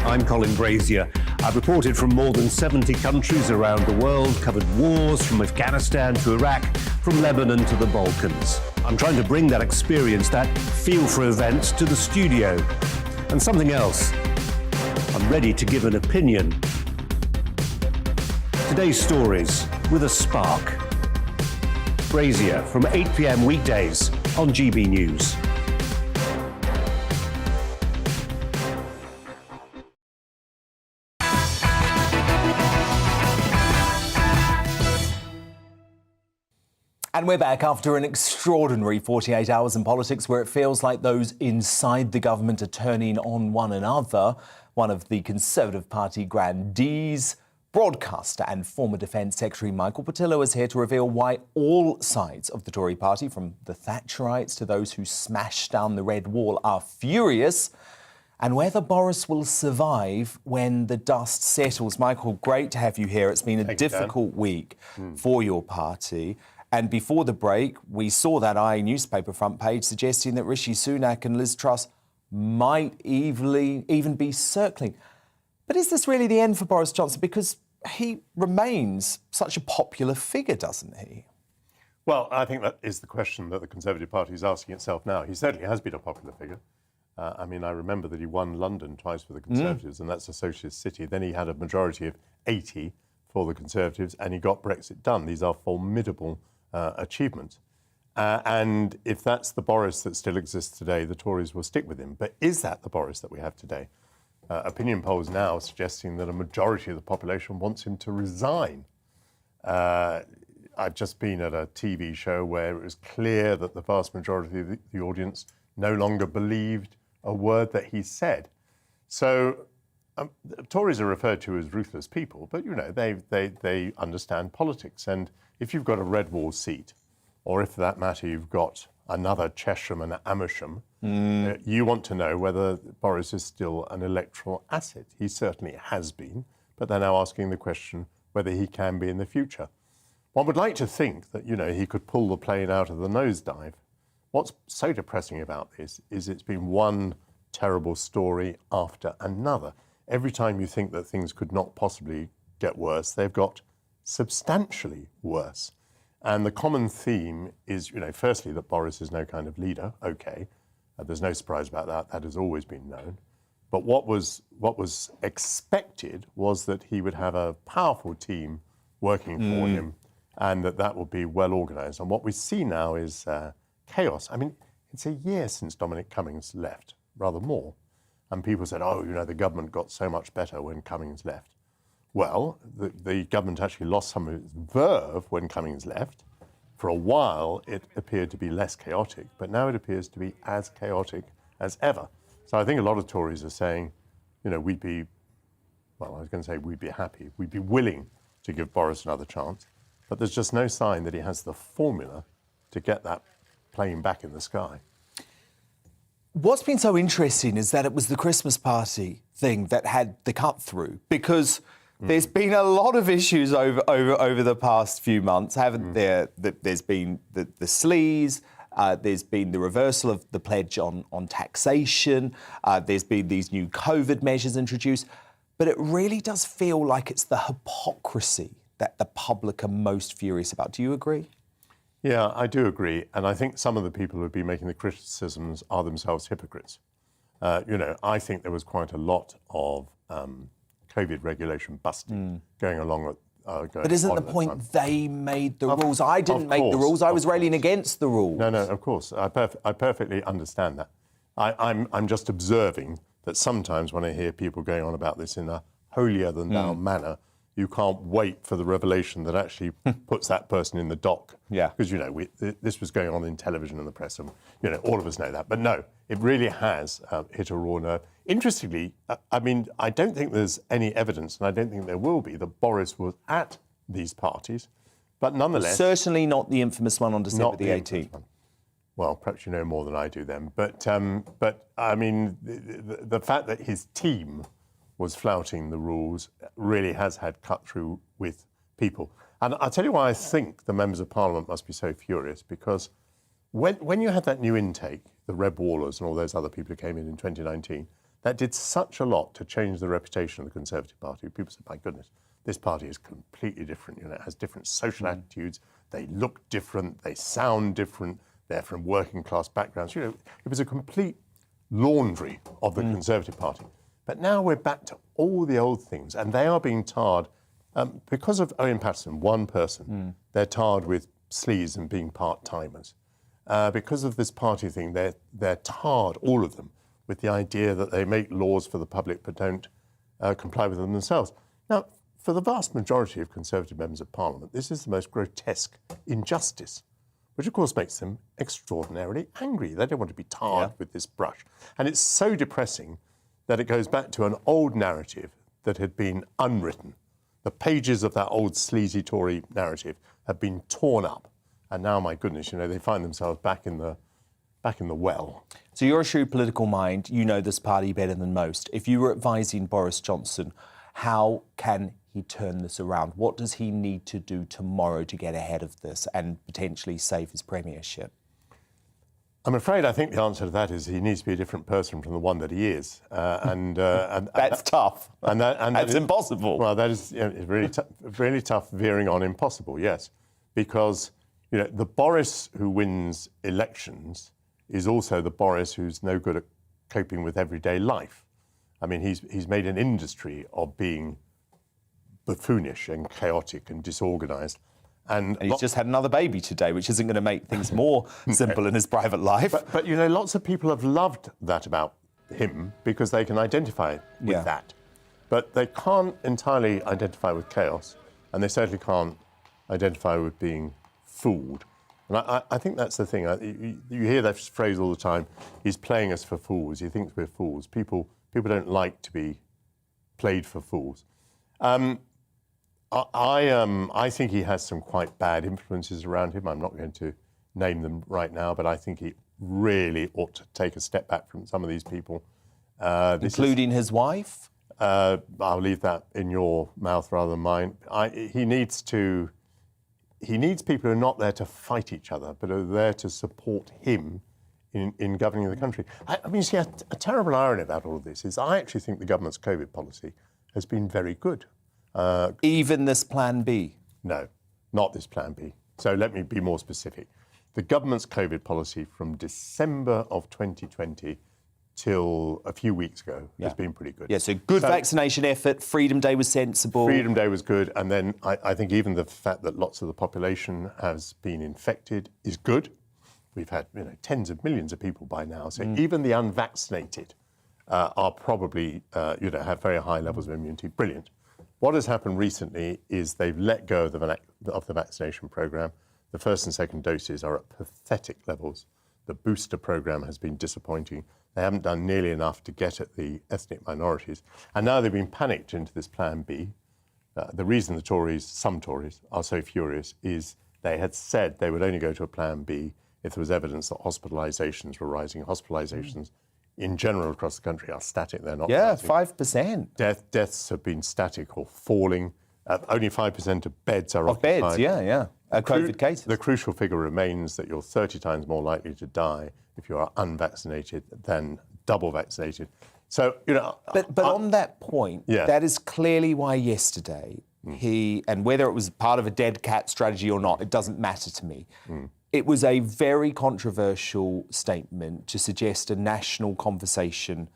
D: I'm Colin Brazier. I've reported from more than 70 countries around the world, covered wars from Afghanistan to Iraq, from Lebanon to the Balkans. I'm trying to bring that experience, that feel for events, to the studio. And something else. I'm ready to give an opinion. Today's stories with a spark. Brazier from 8 p.m. weekdays on GB News.
K: And we're back after an extraordinary 48 hours in politics where it feels like those inside the government are turning on one another. One of the Conservative Party grandees, broadcaster and former Defence Secretary Michael Portillo is here to reveal why all sides of the Tory party, from the Thatcherites to those who smashed down the Red Wall, are furious, and whether Boris will survive when the dust settles. Michael, great to have you here. It's been a difficult week for your party. And before the break, we saw that newspaper front page suggesting that Rishi Sunak and Liz Truss might even be circling. But is this really the end for Boris Johnson? Because he remains such a popular figure, doesn't he?
S: Well, I think that is the question that the Conservative Party is asking itself now. He certainly has been a popular figure. I mean, I remember that he won London twice for the Conservatives, and that's a socialist city. Then he had a majority of 80 for the Conservatives, and he got Brexit done. These are formidable achievement. And if that's the Boris that still exists today, the Tories will stick with him. But is that the Boris that we have today? Opinion polls now are suggesting that a majority of the population wants him to resign. I've just been at a TV show where it was clear that the vast majority of the audience no longer believed a word that he said. So Tories are referred to as ruthless people, but, you know, they understand politics. And if you've got a Red Wall seat, or if for that matter you've got another Chesham and Amersham, you want to know whether Boris is still an electoral asset. He certainly has been, but they're now asking the question whether he can be in the future. One would like to think that, you know, he could pull the plane out of the nosedive. What's so depressing about this is it's been one terrible story after another. Every time you think that things could not possibly get worse, they've got substantially worse. And the common theme is, you know, firstly, that Boris is no kind of leader. OK, there's no surprise about that. That has always been known. But what was expected was that he would have a powerful team working for him, and that would be well organised. And what we see now is chaos. I mean, it's a year since Dominic Cummings left, rather more. And people said, oh, you know, the government got so much better when Cummings left. Well, the government actually lost some of its verve when Cummings left. For a while, it appeared to be less chaotic, but now it appears to be as chaotic as ever. So I think a lot of Tories are saying, you know, we'd be happy, we'd be willing to give Boris another chance, but there's just no sign that he has the formula to get that plane back in the sky.
K: What's been so interesting is that it was the Christmas party thing that had the cut through, because there's been a lot of issues over the past few months, haven't there? There's been the sleaze, there's been the reversal of the pledge on taxation, there's been these new COVID measures introduced, but it really does feel like it's the hypocrisy that the public are most furious about. Do you agree?
S: Yeah, I do agree. And I think some of the people who've been making the criticisms are themselves hypocrites. I think there was quite a lot of COVID regulation busting going along.
K: But isn't the point they made the rules? I didn't make the rules. I was railing against the rules.
S: No, of course. I perfectly understand that. I'm just observing that sometimes when I hear people going on about this in a holier-than-thou manner, you can't wait for the revelation that actually puts that person in the dock.
K: Yeah.
S: Because, this was going on in television and the press, and, all of us know that. But no, it really has hit a raw nerve. Interestingly, I don't think there's any evidence, and I don't think there will be, that Boris was at these parties. But nonetheless...
K: Certainly not the infamous one on December the 18th.
S: Well, perhaps you know more than I do then. But the fact that his team was flouting the rules really has had cut through with people. And I'll tell you why I think the members of Parliament must be so furious, because when you had that new intake, the Reb Wallers and all those other people who came in 2019, that did such a lot to change the reputation of the Conservative Party. People said, my goodness, this party is completely different. It has different social attitudes. They look different. They sound different. They're from working class backgrounds. It was a complete laundry of the Conservative Party. But now we're back to all the old things, and they are being tarred because of Owen Paterson, one person. They're tarred with sleaze and being part-timers. Because of this party thing, they're tarred, all of them, with the idea that they make laws for the public but don't comply with them themselves. Now, for the vast majority of Conservative members of Parliament, this is the most grotesque injustice, which of course makes them extraordinarily angry. They don't want to be tarred with this brush. And it's so depressing that it goes back to an old narrative that had been unwritten. The pages of that old sleazy Tory narrative have been torn up. And now, my goodness, they find themselves back in the well.
K: So you're a shrewd political mind. You know this party better than most. If you were advising Boris Johnson, how can he turn this around? What does he need to do tomorrow to get ahead of this and potentially save his premiership?
S: I'm afraid I think the answer to that is he needs to be a different person from the one that he is. And
K: that's tough.
S: And
K: that's impossible.
S: Well, that is really tough veering on impossible, yes. Because, the Boris who wins elections is also the Boris who's no good at coping with everyday life. I mean, he's made an industry of being buffoonish and chaotic and disorganised. And
K: he's just had another baby today, which isn't going to make things more simple in his private life.
S: But lots of people have loved that about him because they can identify with that. But they can't entirely identify with chaos, and they certainly can't identify with being fooled. And I think that's the thing. You hear that phrase all the time, he's playing us for fools. He thinks we're fools. People don't like to be played for fools. I think he has some quite bad influences around him. I'm not going to name them right now, but I think he really ought to take a step back from some of these people.
K: Including his wife?
S: I'll leave that in your mouth rather than mine. He needs people who are not there to fight each other, but are there to support him in governing the country. I mean, see, a terrible irony about all of this is I actually think the government's COVID policy has been very good.
K: Even this Plan B?
S: No, not this Plan B. So let me be more specific. The government's COVID policy from December of 2020 till a few weeks ago has been pretty good.
K: Yeah, so good vaccination effort, Freedom Day was sensible.
S: Freedom Day was good, and then I think even the fact that lots of the population has been infected is good. We've had tens of millions of people by now, so even the unvaccinated are probably have very high levels of immunity. Brilliant. What has happened recently is they've let go of the vaccination programme. The first and second doses are at pathetic levels. The booster programme has been disappointing. They haven't done nearly enough to get at the ethnic minorities. And now they've been panicked into this Plan B. the reason the Tories, some Tories, are so furious is they had said they would only go to a plan B if there was evidence that hospitalisations were rising. Hospitalisations in general across the country are static. They're not rising.
K: 5%.
S: Deaths have been static or falling. Only 5% of beds are occupied.
K: Beds, yeah. COVID cases.
S: The crucial figure remains that you're 30 times more likely to die if you are unvaccinated than double vaccinated. So,
K: But on that point, that is clearly why yesterday and whether it was part of a dead cat strategy or not, it doesn't matter to me. It was a very controversial statement to suggest a national conversation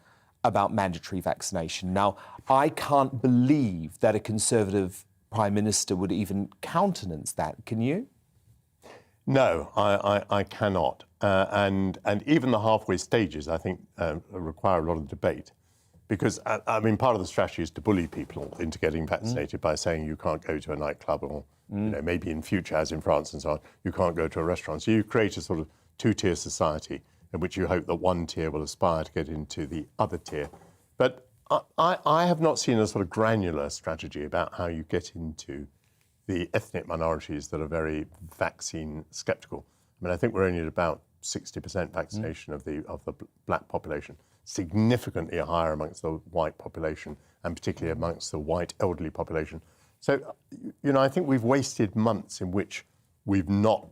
K: about mandatory vaccination. Now, I can't believe that a Conservative Prime Minister would even countenance that. Can you?
S: No, I cannot. And even the halfway stages, I think, require a lot of debate. Because, I mean, part of the strategy is to bully people into getting vaccinated by saying you can't go to a nightclub or, maybe in future, as in France and so on, you can't go to a restaurant. So you create a sort of two-tier society in which you hope that one tier will aspire to get into the other tier. But I have not seen a sort of granular strategy about how you get into the ethnic minorities that are very vaccine sceptical. I mean, I think we're only at about 60% vaccination of the black population, significantly higher amongst the white population, and particularly amongst the white elderly population. So, I think we've wasted months in which we've not,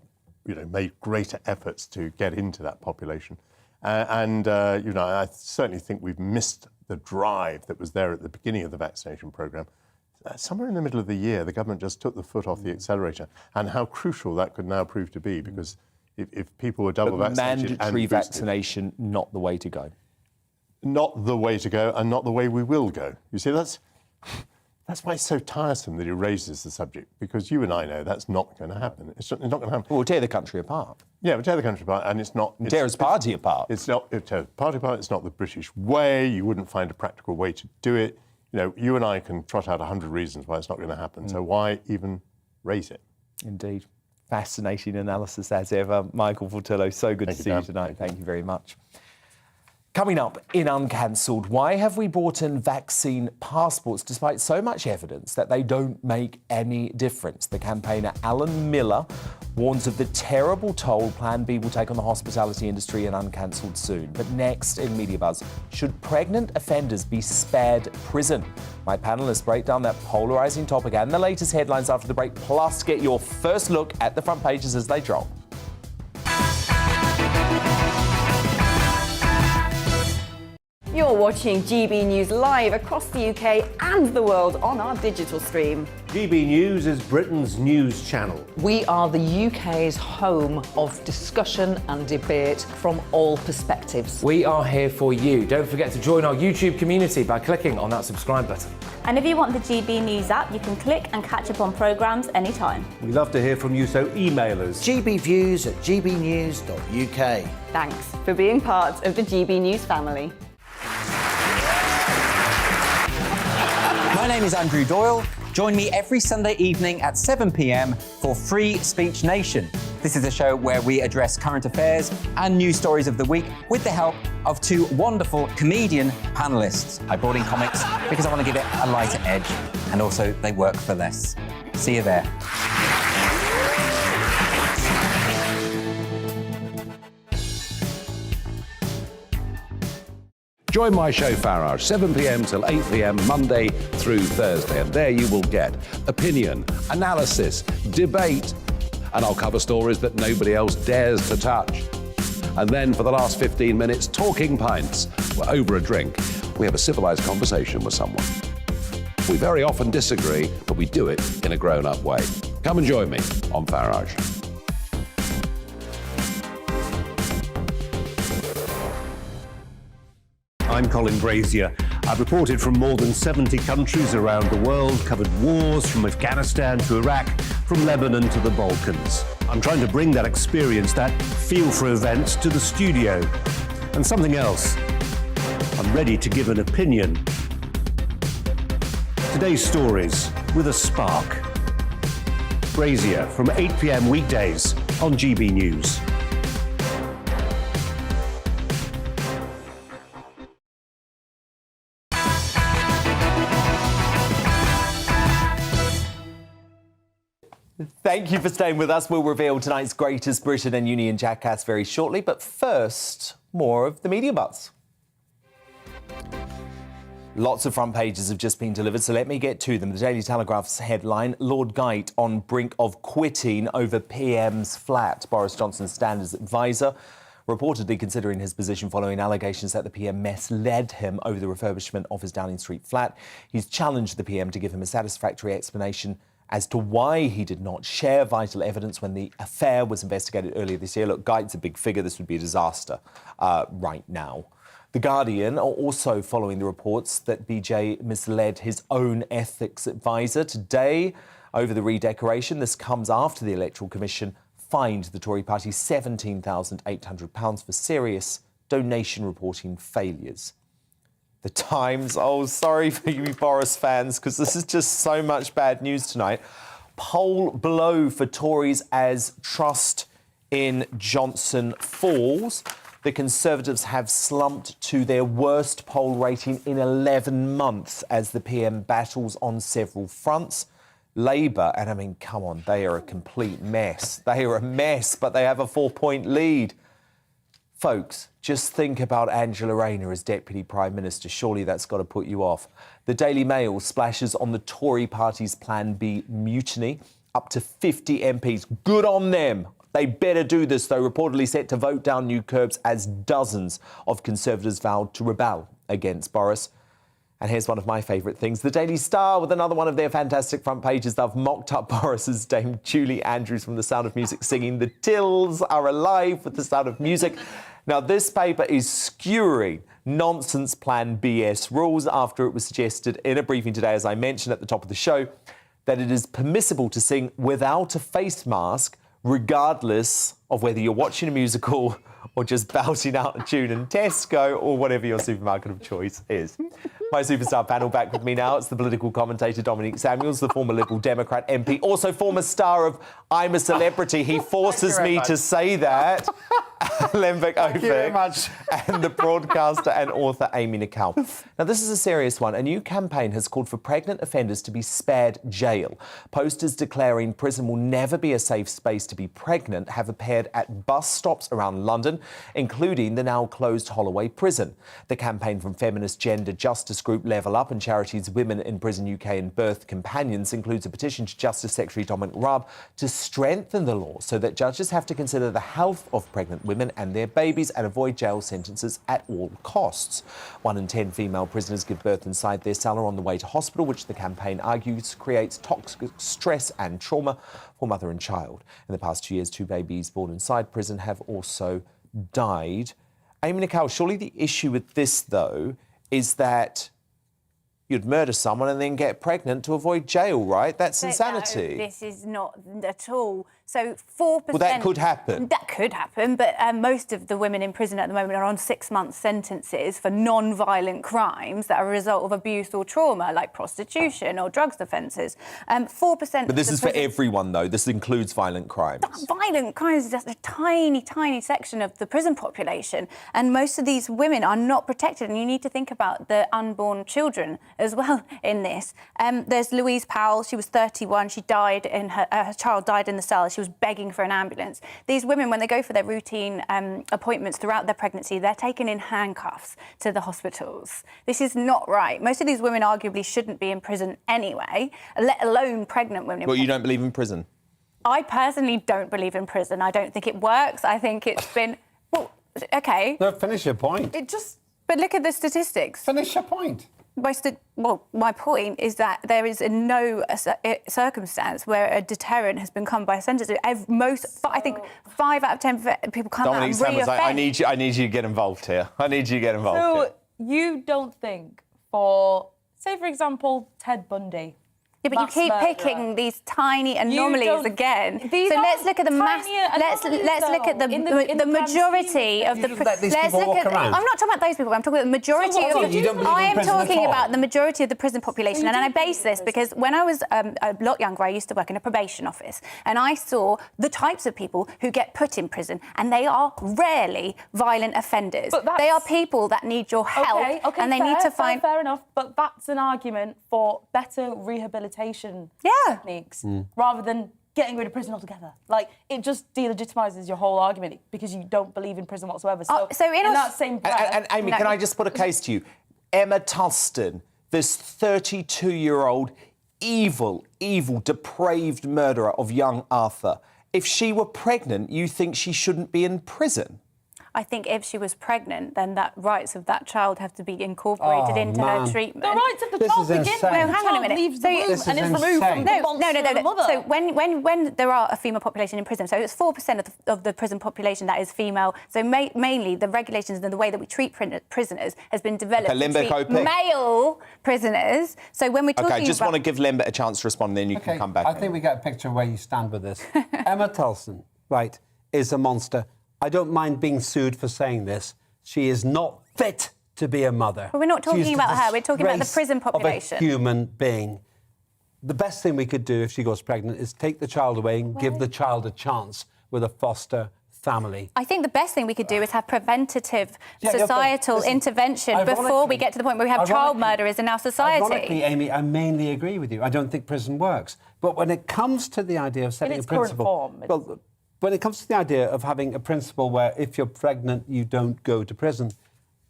S: made greater efforts to get into that population. I certainly think we've missed the drive that was there at the beginning of the vaccination programme. Somewhere in the middle of the year, the government just took the foot off the accelerator, and how crucial that could now prove to be, because if people were double vaccinated
K: mandatory vaccination, not the way to go.
S: Not the way to go, and not the way we will go. You see, that's why it's so tiresome that he raises the subject, because you and I know that's not going to happen. It's not going to happen.
K: We'll tear the country apart.
S: Yeah, we'll tear the country apart, and it's not...
K: Tear his party apart.
S: It tears the party apart. It's not the British way. You wouldn't find a practical way to do it. You and I can trot out 100 reasons why it's not going to happen. So why even raise it?
K: Indeed. Fascinating analysis as ever. Michael Portillo, so good to see you tonight. Thank you very much. Coming up in Uncancelled, why have we brought in vaccine passports despite so much evidence that they don't make any difference? The campaigner Alan Miller warns of the terrible toll Plan B will take on the hospitality industry in Uncancelled soon. But next in Media Buzz, should pregnant offenders be spared prison? My panellists break down that polarising topic and the latest headlines after the break, plus get your first look at the front pages as they drop.
C: You're watching GB News live across the UK and the world on our digital stream.
D: GB News is Britain's news channel.
E: We are the UK's home of discussion and debate from all perspectives.
F: We are here for you. Don't forget to join our YouTube community by clicking on that subscribe button.
V: And if you want the GB News app, you can click and catch up on programmes anytime.
D: We love to hear from you, so email us.
L: gbviews@gbnews.uk.
C: Thanks for being part of the GB News family.
I: My name is Andrew Doyle. Join me every Sunday evening at 7 p.m. for Free Speech Nation. This is a show where we address current affairs and news stories of the week with the help of two wonderful comedian panellists. I brought in comics because I want to give it a lighter edge, and also they work for less. See you there.
J: Join my show Farage, 7 p.m. till 8 p.m. Monday through Thursday. And there you will get opinion, analysis, debate, and I'll cover stories that nobody else dares to touch. And then for the last 15 minutes, talking pints. We're over a drink. We have a civilised conversation with someone. We very often disagree, but we do it in a grown-up way. Come and join me on Farage.
D: I'm Colin Brazier. I've reported from more than 70 countries around the world, covered wars from Afghanistan to Iraq, from Lebanon to the Balkans. I'm trying to bring that experience, that feel for events, to the studio. And something else. I'm ready to give an opinion. Today's stories with a spark. Brazier from 8 p.m. weekdays on GB News.
K: Thank you for staying with us. We'll reveal tonight's Greatest Britain and Union Jackass very shortly. But first, more of the media buzz. Lots of front pages have just been delivered, so let me get to them. The Daily Telegraph's headline, Lord Geidt on brink of quitting over PM's flat. Boris Johnson's standards advisor reportedly considering his position following allegations that the PM misled him over the refurbishment of his Downing Street flat. He's challenged the PM to give him a satisfactory explanation as to why he did not share vital evidence when the affair was investigated earlier this year. Look, Geidt's a big figure. This would be a disaster right now. The Guardian are also following the reports that BJ misled his own ethics advisor. Today, over the redecoration, this comes after the Electoral Commission fined the Tory party £17,800 for serious donation reporting failures. The Times, oh, sorry for you Boris fans, because this is just so much bad news tonight. Poll blow for Tories as trust in Johnson falls. The Conservatives have slumped to their worst poll rating in 11 months as the PM battles on several fronts. Labour, and I mean, come on, they are a complete mess. They are a mess, but they have a 4-point lead. Folks, just think about Angela Rayner as Deputy Prime Minister. Surely that's got to put you off. The Daily Mail splashes on the Tory party's Plan B mutiny. Up to 50 MPs. Good on them. They better do this, though. Reportedly set to vote down new curbs as dozens of Conservatives vowed to rebel against Boris. And here's one of my favourite things. The Daily Star, with another one of their fantastic front pages, they've mocked up Boris's Dame Julie Andrews from The Sound of Music singing "The Tills Are Alive" with The Sound of Music. Now, this paper is skewering nonsense Plan BS rules after it was suggested in a briefing today, as I mentioned at the top of the show, that it is permissible to sing without a face mask, regardless of whether you're watching a musical or just belting out a tune in Tesco or whatever your supermarket of choice is. My superstar panel back with me now. It's the political commentator Dominic Samuels, the former Liberal Democrat MP, also former star of I'm a Celebrity. He forces me to say that. Lemvik Ovik, and the broadcaster and author Amy Nicol. Now, this is a serious one. A new campaign has called for pregnant offenders to be spared jail. Posters declaring prison will never be a safe space to be pregnant have appeared at bus stops around London, including the now closed Holloway prison. The campaign from feminist gender justice group Level Up and charities Women in Prison UK and Birth Companions includes a petition to Justice Secretary Dominic Raab to strengthen the law so that judges have to consider the health of pregnant women and their babies and avoid jail sentences at all costs. 1 in 10 female prisoners give birth inside their cell or on the way to hospital, which the campaign argues creates toxic stress and trauma for mother and child. In the past 2 years, 2 babies born inside prison have also died. Amy Nicol, surely the issue with this, though, is that you'd murder someone and then get pregnant to avoid jail, right? That's insanity.
G: No, this is not at all. So 4%...
K: Well, that could happen.
G: That could happen, but most of the women in prison at the moment are on 6-month sentences for non-violent crimes that are a result of abuse or trauma, like prostitution or drugs offences. 4%...
K: But this is for everyone, though. This includes violent crimes.
G: Violent crimes is just a tiny, tiny section of the prison population, and most of these women are not protected, and you need to think about the unborn children as well in this. There's Louise Powell. She was 31. She died in her child died in the cell. She was begging for an ambulance. These women, when they go for their routine appointments throughout their pregnancy, they're taken in handcuffs to the hospitals. This is not right. Most of these women arguably shouldn't be in prison anyway, let alone pregnant women.
K: Well, you don't believe in prison?
G: I personally don't believe in prison. I don't think it works. I think it's been... Well, OK.
U: No, finish your point.
G: But look at the statistics.
U: Finish your point.
G: My point is that there is no circumstance where a deterrent has been come by a sentence. I think 5 out of 10 people come out and re-offend.
K: I need you to get involved here. I need you to get involved here.
T: So you don't think for, say, for example, Ted Bundy...
G: Yeah, but you keep picking these tiny anomalies again. So let's look at the mass. Let's look at the majority of the. Let's look at. I'm not talking about those people. I'm talking about the majority of. I am talking about the majority of the prison population, and I base this because when I was a lot younger, I used to work in a probation office, and I saw the types of people who get put in prison, and they are rarely violent offenders. They are people that need your help, and they need to find.
T: Fair enough, but that's an argument for better rehabilitation techniques rather than getting rid of prison altogether. Like, it just delegitimises your whole argument because you don't believe in prison whatsoever. So, in that same breath...
K: And Amy, can I just put a case to you? Emma Tustin, this 32-year-old evil, depraved murderer of young Arthur, if she were pregnant, you think she shouldn't be in prison?
G: I think if she was pregnant, then that rights of that child have to be incorporated into her treatment.
T: The rights of the child begin when the child leaves the womb and is removed from the monster of the mother.
G: So when there are a female population in prison, so it's 4% of the prison population that is female. So mainly the regulations and the way that we treat prisoners has been developed to treat male prisoners. So when we're talking
K: I just want to give Limbit a chance to respond, then you can come back.
U: I think we get a picture of where you stand with this. Emma Tulson, right, is a monster. I don't mind being sued for saying this. She is not fit to be a mother.
G: But we're not talking about her. We're talking about the prison population.
U: Of a human being. The best thing we could do if she goes pregnant is take the child away and give the child a chance with a foster family.
G: I think the best thing we could do is have preventative societal intervention before we get to the point where we have child murderers in our society.
U: Ironically, Amy, I mainly agree with you. I don't think prison works. But when it comes to the idea of setting a principle... When it comes to the idea of having a principle where if you're pregnant, you don't go to prison,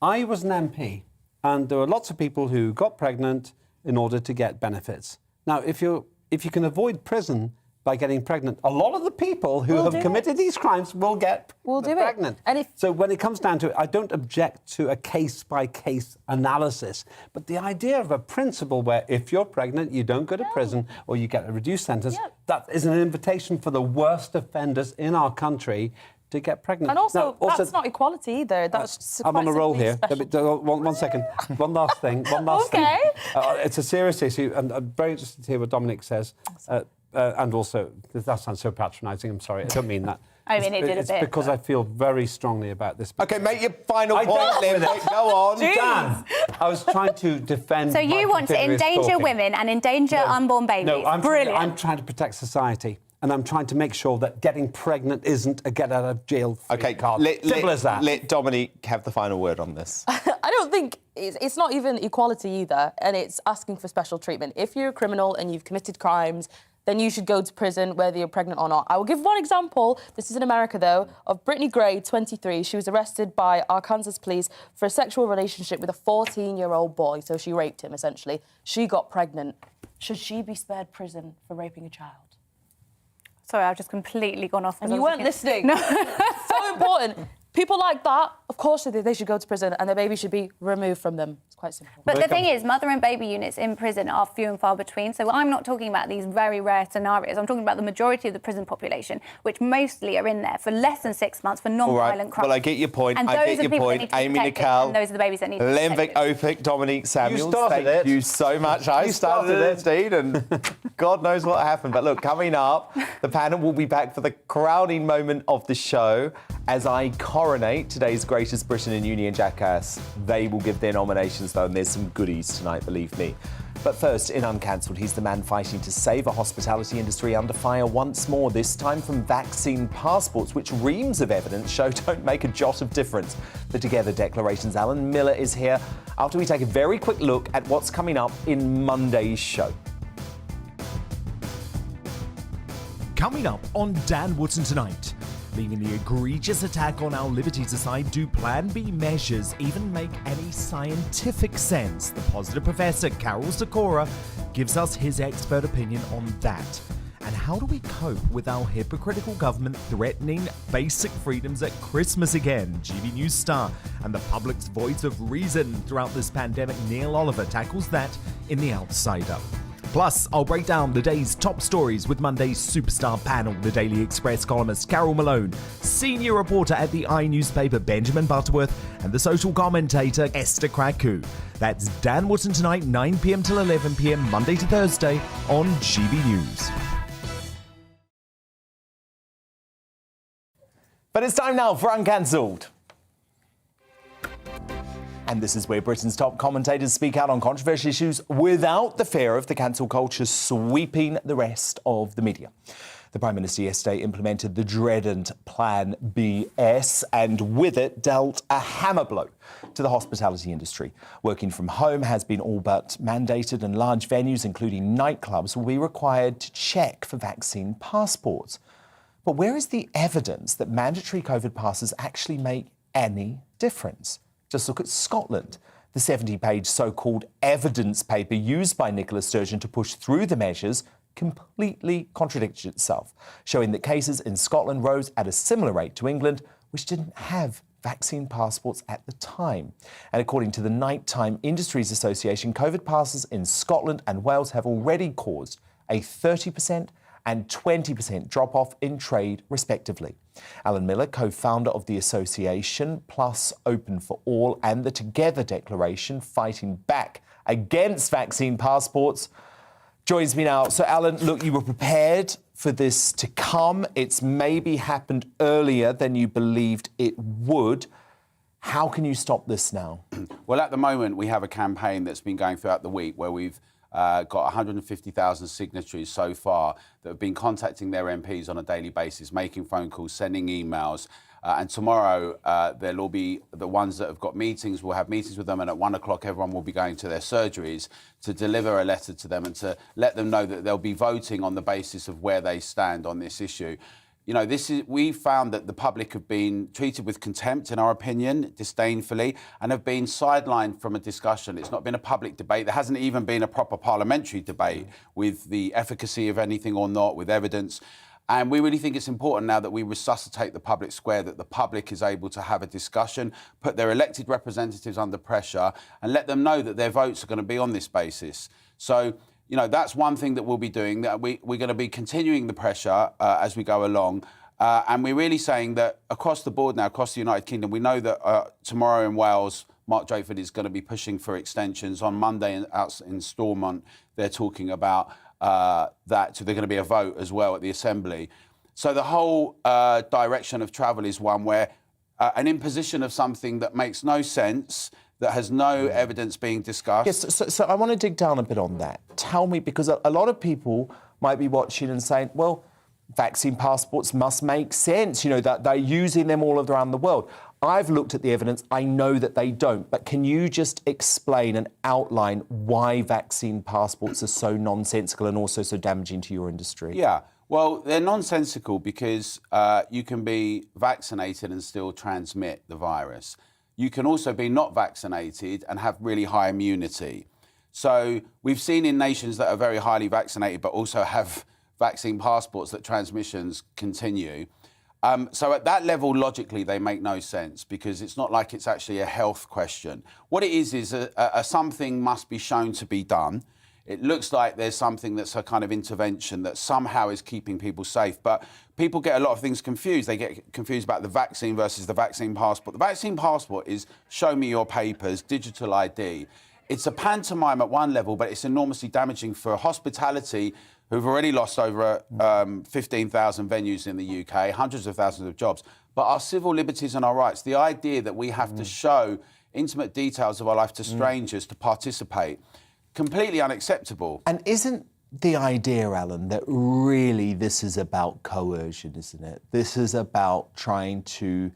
U: I was an MP, and there were lots of people who got pregnant in order to get benefits. Now, if you can avoid prison by getting pregnant, a lot of the people who have committed these crimes will get pregnant. So when it comes down to it, I don't object to a case-by-case analysis, but the idea of a principle where if you're pregnant, you don't go to prison or you get a reduced sentence, that is an invitation for the worst offenders in our country to get pregnant.
T: And also that's not equality either. That's
U: I'm on a roll here. One second. One last thing.
T: Okay.
U: It's a serious issue, and I'm very interested to hear what Dominic says. And also, that sounds so patronising. I'm sorry, I don't mean that.
G: I mean, it did a bit.
U: It's because I feel very strongly about this.
K: OK, make your final point, Liv. Go on.
U: Dan, I was trying to defend...
G: So you want to endanger women and endanger unborn babies?
U: No, I'm
G: brilliant.
U: trying to protect society. And I'm trying to make sure that getting pregnant isn't a get-out-of-jail-free card. Simple as that.
K: Let Dominique have the final word on this.
T: I don't think it's not even equality either, and it's asking for special treatment. If you're a criminal and you've committed crimes, then you should go to prison whether you're pregnant or not. I will give one example. This is in America, though, of Brittany Gray, 23. She was arrested by Arkansas police for a sexual relationship with a 14-year-old boy. So she raped him, essentially. She got pregnant. Should she be spared prison for raping a child?
G: Sorry, I've just completely gone off.
T: And you weren't listening. No. So important. People like that, of course, they should go to prison and their baby should be removed from them. It's quite simple.
G: But the thing is, mother and baby units in prison are few and far between. So I'm not talking about these very rare scenarios. I'm talking about the majority of the prison population, which mostly are in there for less than 6 months for non-violent crimes.
K: Well, I get your point.
G: And
K: I get your point. Amy Nicole,
G: and those are the babies that need to be
K: Limvic Opic, Dominique Samuels. Thank you so much.
U: You
K: started it, indeed, and God knows what happened. But look, coming up, the panel will be back for the crowning moment of the show as I coronate today's greatest Britain in uni and Jackass. They will give their nominations, though, and there's some goodies tonight, believe me. But first, in Uncancelled, he's the man fighting to save a hospitality industry under fire once more, this time from vaccine passports, which reams of evidence show don't make a jot of difference. The Together Declaration's Alan Miller is here after we take a very quick look at what's coming up in Monday's show.
L: Coming up on Dan Wootton tonight. Leaving the egregious attack on our liberties aside, do Plan B measures even make any scientific sense? The positive professor, Carol Sikora, gives us his expert opinion on that. And how do we cope with our hypocritical government threatening basic freedoms at Christmas again? GBNews star and the public's voice of reason throughout this pandemic, Neil Oliver, tackles that in The Outsider. Plus, I'll break down the day's top stories with Monday's superstar panel, the Daily Express columnist Carol Malone, senior reporter at the newspaper Benjamin Butterworth, and the social commentator Esther Kraku. That's Dan Wootton tonight, 9 p.m. till 11 p.m, Monday to Thursday on GB News.
K: But it's time now for Uncancelled. And this is where Britain's top commentators speak out on controversial issues without the fear of the cancel culture sweeping the rest of the media. The Prime Minister yesterday implemented the dreaded Plan BS and with it dealt a hammer blow to the hospitality industry. Working from home has been all but mandated and large venues, including nightclubs, will be required to check for vaccine passports. But where is the evidence that mandatory COVID passes actually make any difference? Just look at Scotland. The 70-page so-called evidence paper used by Nicola Sturgeon to push through the measures completely contradicted itself, showing that cases in Scotland rose at a similar rate to England, which didn't have vaccine passports at the time. And according to the Nighttime Industries Association, COVID passes in Scotland and Wales have already caused a 30% and 20% drop-off in trade, respectively. Alan Miller, co-founder of the association, plus Open for All and the Together Declaration, fighting back against vaccine passports, joins me now. So, Alan, look, you were prepared for this to come. It's maybe happened earlier than you believed it would. How can you stop this now?
M: Well, at the moment, we have a campaign that's been going throughout the week where we've got 150,000 signatories so far that have been contacting their MPs on a daily basis, making phone calls, sending emails. And tomorrow, there'll all be the ones that have got meetings. We'll have meetings with them, and at 1 o'clock, everyone will be going to their surgeries to deliver a letter to them and to let them know that they'll be voting on the basis of where they stand on this issue. You know, we found that the public have been treated with contempt, in our opinion, disdainfully, and have been sidelined from a discussion. It's not been a public debate. There hasn't even been a proper parliamentary debate with the efficacy of anything or not, with evidence. And we really think it's important now that we resuscitate the public square, that the public is able to have a discussion, put their elected representatives under pressure, and let them know that their votes are going to be on this basis. So, you know, that's one thing that we'll be doing, that we're going to be continuing the pressure as we go along. And we're really saying that across the board now, across the United Kingdom, we know that tomorrow in Wales, Mark Drakeford is going to be pushing for extensions. On Monday out in Stormont, they're talking about that. So there's going to be a vote as well at the Assembly. So the whole direction of travel is one where an imposition of something that makes no sense, that has no evidence being discussed.
K: Yes, so I want to dig down a bit on that. Tell me, because a lot of people might be watching and saying, well, vaccine passports must make sense, you know, that they're using them all around the world. I've looked at the evidence, I know that they don't, but can you just explain and outline why vaccine passports are so nonsensical and also so damaging to your industry?
M: Yeah, well, they're nonsensical because you can be vaccinated and still transmit the virus. You can also be not vaccinated and have really high immunity. So we've seen in nations that are very highly vaccinated but also have vaccine passports that transmissions continue. So at that level, logically, they make no sense because it's not like it's actually a health question. What it is something must be shown to be done. It looks like there's something that's a kind of intervention that somehow is keeping people safe. But people get a lot of things confused. They get confused about the vaccine versus the vaccine passport. The vaccine passport is show me your papers, digital ID. It's a pantomime at one level, but it's enormously damaging for hospitality, who've already lost over 15,000 venues in the UK, hundreds of thousands of jobs. But our civil liberties and our rights, the idea that we have to show intimate details of our life to strangers to participate, completely unacceptable.
K: And isn't the idea, Alan, that really this is about coercion, isn't it? This is about trying to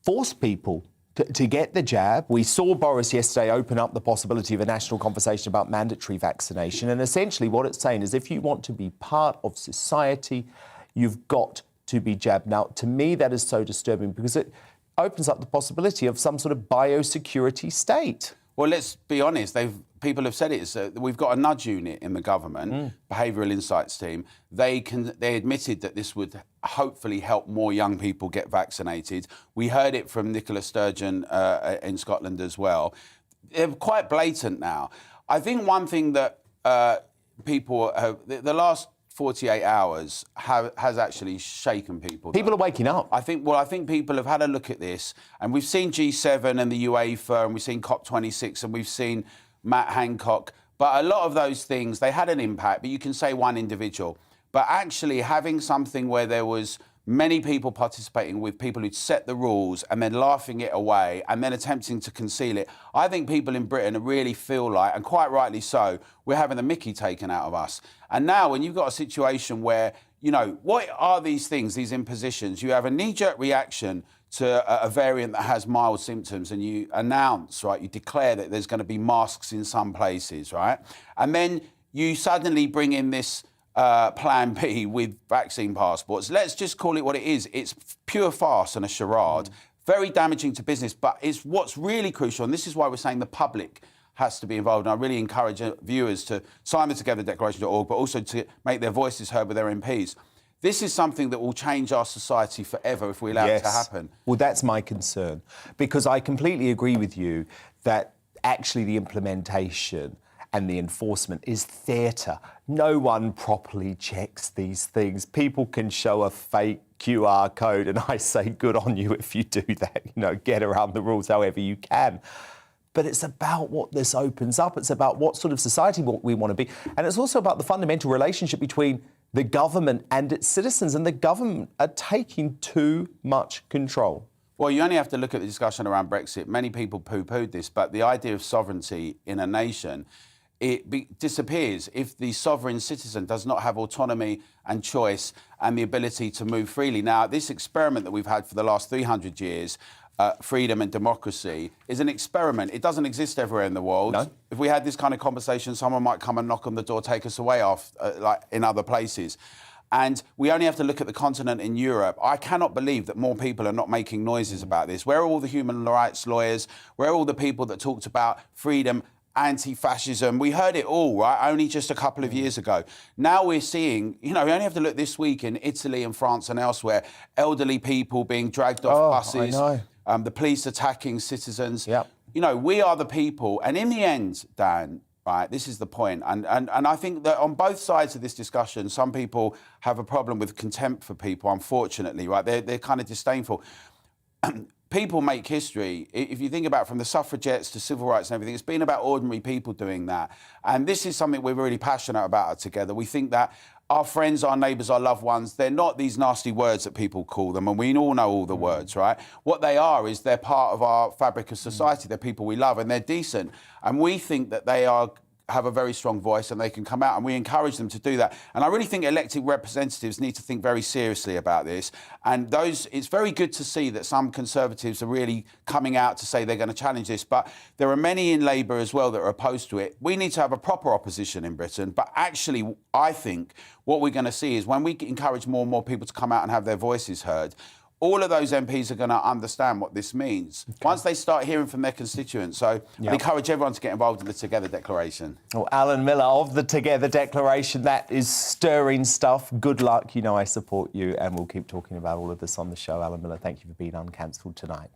K: force people to get the jab. We saw Boris yesterday open up the possibility of a national conversation about mandatory vaccination. And essentially what it's saying is if you want to be part of society, you've got to be jabbed. Now, to me, that is so disturbing because it opens up the possibility of some sort of biosecurity state.
M: Well, let's be honest. People have said it. We've got a nudge unit in the government, behavioural insights team. They admitted that this would hopefully help more young people get vaccinated. We heard it from Nicola Sturgeon in Scotland as well. They're quite blatant now. I think one thing that people have, the last 48 hours has actually shaken people.
K: People are waking up.
M: I think people have had a look at this, and we've seen G7 and the UEFA, and we've seen COP26, and we've seen Matt Hancock. But a lot of those things, they had an impact, but you can say one individual. But actually having something where there was many people participating with people who'd set the rules and then laughing it away and then attempting to conceal it, I think people in Britain really feel like, and quite rightly so, we're having the mickey taken out of us. And now when you've got a situation where you know, what are these things, these impositions? You have a knee-jerk reaction to a variant that has mild symptoms, and you announce, right, you declare that there's going to be masks in some places, right? And then you suddenly bring in this plan B with vaccine passports. Let's just call it what it is. It's pure farce and a charade. Very damaging to business, but it's what's really crucial, and this is why we're saying the public has to be involved. And I really encourage viewers to sign the togetherdeclaration.org, but also to make their voices heard with their MPs. This is something that will change our society forever if we allow it to happen.
K: Well, that's my concern, because I completely agree with you that actually the implementation and the enforcement is theatre. No one properly checks these things. People can show a fake QR code, and I say good on you if you do that. You know, get around the rules however you can. But it's about what this opens up. It's about what sort of society we want to be. And it's also about the fundamental relationship between the government and its citizens. And the government are taking too much control.
M: Well, you only have to look at the discussion around Brexit. Many people poo-pooed this, but the idea of sovereignty in a nation, it disappears if the sovereign citizen does not have autonomy and choice and the ability to move freely. Now, this experiment that we've had for the last 300 years, freedom and democracy, is an experiment. It doesn't exist everywhere in the world.
K: No.
M: If we had this kind of conversation, someone might come and knock on the door, take us away like in other places. And we only have to look at the continent in Europe. I cannot believe that more people are not making noises about this. Where are all the human rights lawyers? Where are all the people that talked about freedom, anti-fascism? We heard it all, right, only just a couple of years ago. Now we're seeing, you know, we only have to look this week in Italy and France and elsewhere, elderly people being dragged off buses, the police attacking citizens.
K: Yep.
M: You know, we are the people. And in the end, Dan, right, this is the point. And I think that on both sides of this discussion, some people have a problem with contempt for people, unfortunately, right? They're kind of disdainful. People make history. If you think about from the suffragettes to civil rights and everything, it's been about ordinary people doing that. And this is something we're really passionate about together. We think that our friends, our neighbours, our loved ones, they're not these nasty words that people call them, and we all know all the words, right? What they are is they're part of our fabric of society. They're people we love, and they're decent. And we think that they have a very strong voice and they can come out, and we encourage them to do that. And I really think elected representatives need to think very seriously about this. And it's very good to see that some Conservatives are really coming out to say they're going to challenge this, but there are many in Labour as well that are opposed to it. We need to have a proper opposition in Britain, but actually I think what we're going to see is when we encourage more and more people to come out and have their voices heard, all of those MPs are going to understand what this means once they start hearing from their constituents. So I encourage everyone to get involved in the Together Declaration.
K: Well, Alan Miller of the Together Declaration, that is stirring stuff. Good luck. You know I support you, and we'll keep talking about all of this on the show. Alan Miller, thank you for being uncancelled tonight.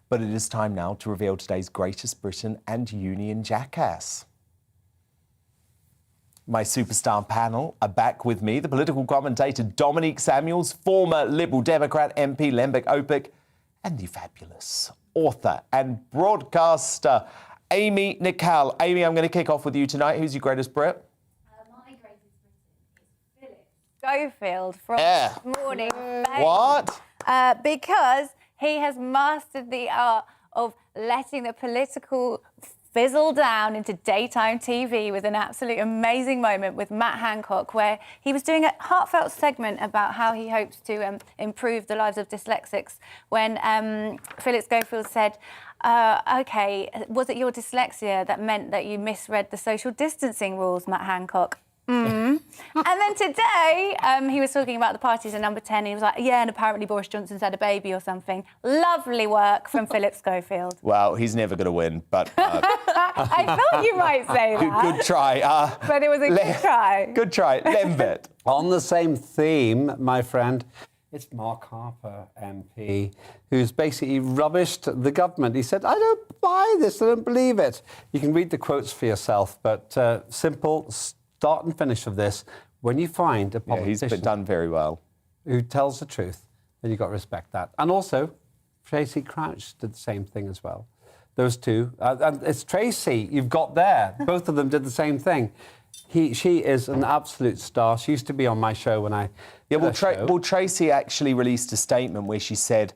K: But it is time now to reveal today's Greatest Britain and Union Jackass. My superstar panel are back with me. The political commentator Dominique Samuels, former Liberal Democrat MP Lembek Opik, and the fabulous author and broadcaster Amy Nicol. Amy, I'm going to kick off with you tonight. Who's your greatest Brit?
G: My greatest Britain is Philip Schofield from Morning Fame.
K: What?
G: Because he has mastered the art of letting the political fizzle down into daytime TV with an absolute amazing moment with Matt Hancock, where he was doing a heartfelt segment about how he hopes to improve the lives of dyslexics when Philip Schofield said, OK, was it your dyslexia that meant that you misread the social distancing rules, Matt Hancock? And then today, he was talking about the parties in Number 10. He was like, yeah, and apparently Boris Johnson's had a baby or something. Lovely work from Philip Schofield.
K: Well, he's never going to win, but...
G: I thought you might say that.
K: Good try.
G: But it was a good try.
K: Good try. Lembet.
U: On the same theme, my friend, it's Mark Harper, MP, who's basically rubbished the government. He said, I don't buy this, I don't believe it. You can read the quotes for yourself, but simple start and finish of this. When you find a politician...
K: he's done very well.
U: ...who tells the truth, then you've got to respect that. And also, Tracy Crouch did the same thing as well. Those two. And it's Tracy you've got there. Both of them did the same thing. She is an absolute star. She used to be on my show when I...
K: Well, Tracy actually released a statement where she said,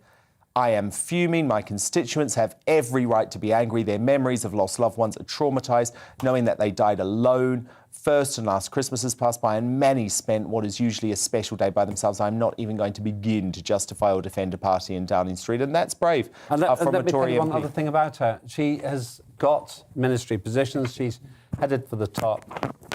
K: I am fuming. My constituents have every right to be angry. Their memories of lost loved ones are traumatised, knowing that they died alone first and last Christmas has passed by and many spent what is usually a special day by themselves. I'm not even going to begin to justify or defend a party in Downing Street, and that's brave.
U: And let
K: from
U: me
K: a
U: tell
K: Tory
U: you one
K: MP.
U: other thing about her. She has got ministry positions. She's headed for the top.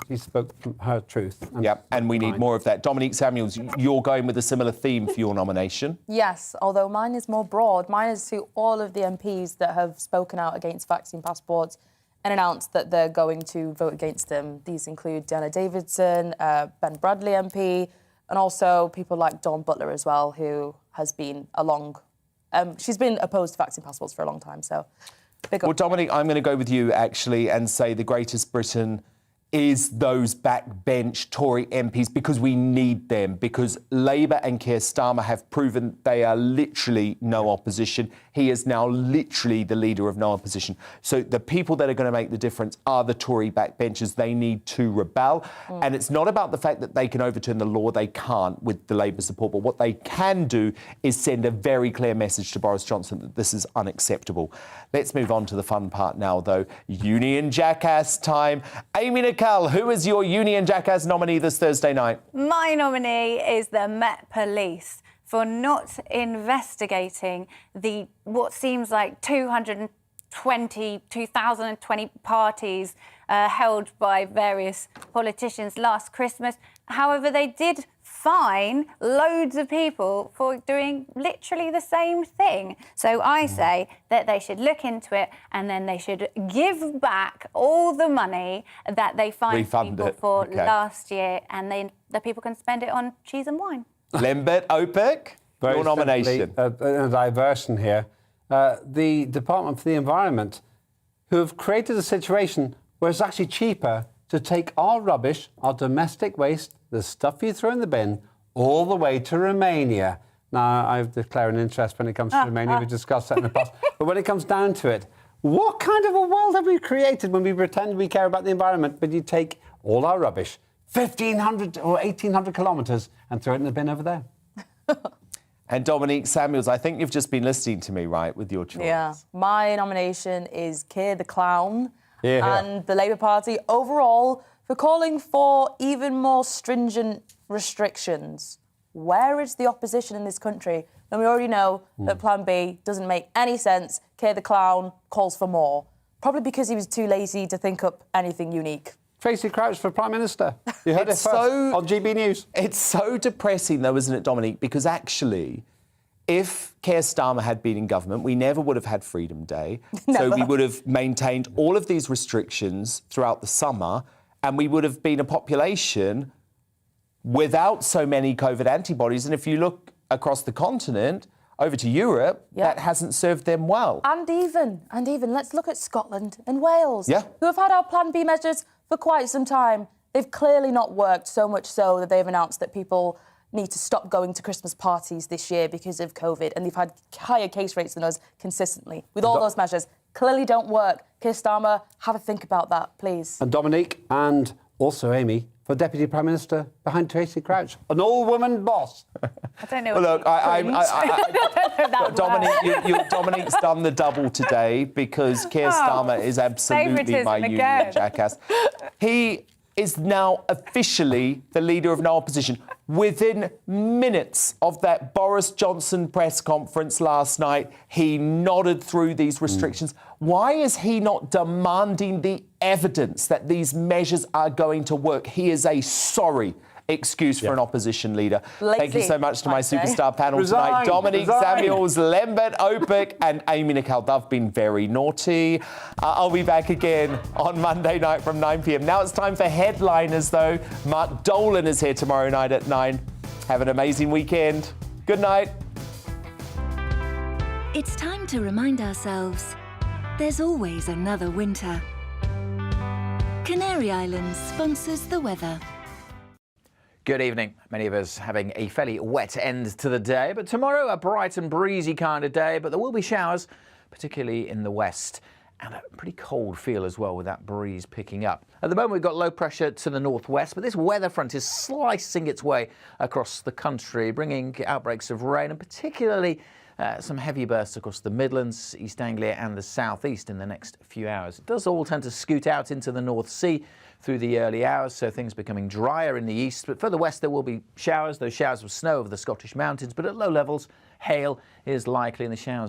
U: She spoke her truth.
K: Yep, and we need more of that. Dominique Samuels, you're going with a similar theme for your nomination.
T: Yes, although mine is more broad. Mine is to all of the MPs that have spoken out against vaccine passports and announced that they're going to vote against them. These include Diana Davidson, Ben Bradley MP, and also people like Dawn Butler as well, who has been she's been opposed to vaccine passports for a long time, so big up.
K: Well, Dominic, I'm going to go with you, actually, and say the greatest Britain is those backbench Tory MPs, because we need them, because Labour and Keir Starmer have proven they are literally no opposition. He is now literally the leader of no opposition. So the people that are going to make the difference are the Tory backbenchers. They need to rebel. And it's not about the fact that they can overturn the law. They can't with the Labour support. But what they can do is send a very clear message to Boris Johnson that this is unacceptable. Let's move on to the fun part now, though. Union Jackass time. Amy Nicole, who is your Union Jackass nominee this Thursday night?
G: My nominee is the Met Police for not investigating what seems like 2020 parties held by various politicians last Christmas. However, they did fine loads of people for doing literally the same thing. So I say that they should look into it and then they should give back all the money that they fined people for last year, and then the people can spend it on cheese and wine.
K: Lembert Opik, your nomination.
U: A diversion here. The Department for the Environment, who have created a situation where it's actually cheaper to take our rubbish, our domestic waste, the stuff you throw in the bin, all the way to Romania. Now, I declare an interest when it comes to Romania. We've discussed that in the past. But when it comes down to it, what kind of a world have we created when we pretend we care about the environment, but you take all our rubbish, 1,500 or 1,800 kilometres, and throw it in the bin over there?
K: And Dominique Samuels, I think you've just been listening to me, right, with your choice?
T: Yeah. My nomination is Keir the Clown
U: Yeah.
T: and the Labour Party overall for calling for even more stringent restrictions. Where is the opposition in this country? And we already know that Plan B doesn't make any sense. Keir the Clown calls for more. Probably because he was too lazy to think up anything unique.
U: Tracy Crouch for Prime Minister. You heard it first on GB News.
K: It's so depressing, though, isn't it, Dominique? Because actually, if Keir Starmer had been in government, we never would have had Freedom Day. So we would have maintained all of these restrictions throughout the summer, and we would have been a population without so many COVID antibodies. And if you look across the continent, over to Europe, that hasn't served them well.
T: And even, let's look at Scotland and Wales,
K: Yeah.
T: who have had our Plan B measures for quite some time. They've clearly not worked, so much so that they've announced that people need to stop going to Christmas parties this year because of COVID, and they've had higher case rates than us consistently. With all those measures, clearly don't work. Keir Starmer, have a think about that, please.
U: And Dominique, and also Amy, for Deputy Prime Minister behind Tracy Crouch, an all-woman boss.
G: I don't know.
K: Well, look, Dominique's done the double today because Keir Starmer is absolutely my Union Jackass. He is now officially the leader of no opposition. Within minutes of that Boris Johnson press conference last night, he nodded through these restrictions. Why is he not demanding the evidence that these measures are going to work? He is a sorry excuse for an opposition leader.
T: Lazy,
K: Thank you so much to my
T: I'd say.
K: superstar panel tonight. Dominique Samuels, Lembert Opik and Amy Nicole. They've been very naughty. I'll be back again on Monday night from 9 p.m. Now it's time for headliners, though. Mark Dolan is here tomorrow night at 9. Have an amazing weekend. Good night.
B: It's time to remind ourselves there's always another winter. Canary Islands sponsors the weather.
A: Good evening. Many of us having a fairly wet end to the day, but tomorrow a bright and breezy kind of day, but there will be showers, particularly in the west, and a pretty cold feel as well with that breeze picking up. At the moment we've got low pressure to the northwest, but this weather front is slicing its way across the country, bringing outbreaks of rain and particularly Some heavy bursts across the Midlands, East Anglia and the southeast in the next few hours. It does all tend to scoot out into the North Sea through the early hours, so things becoming drier in the east. But further west there will be showers, those showers of snow over the Scottish mountains, but at low levels hail is likely, and the showers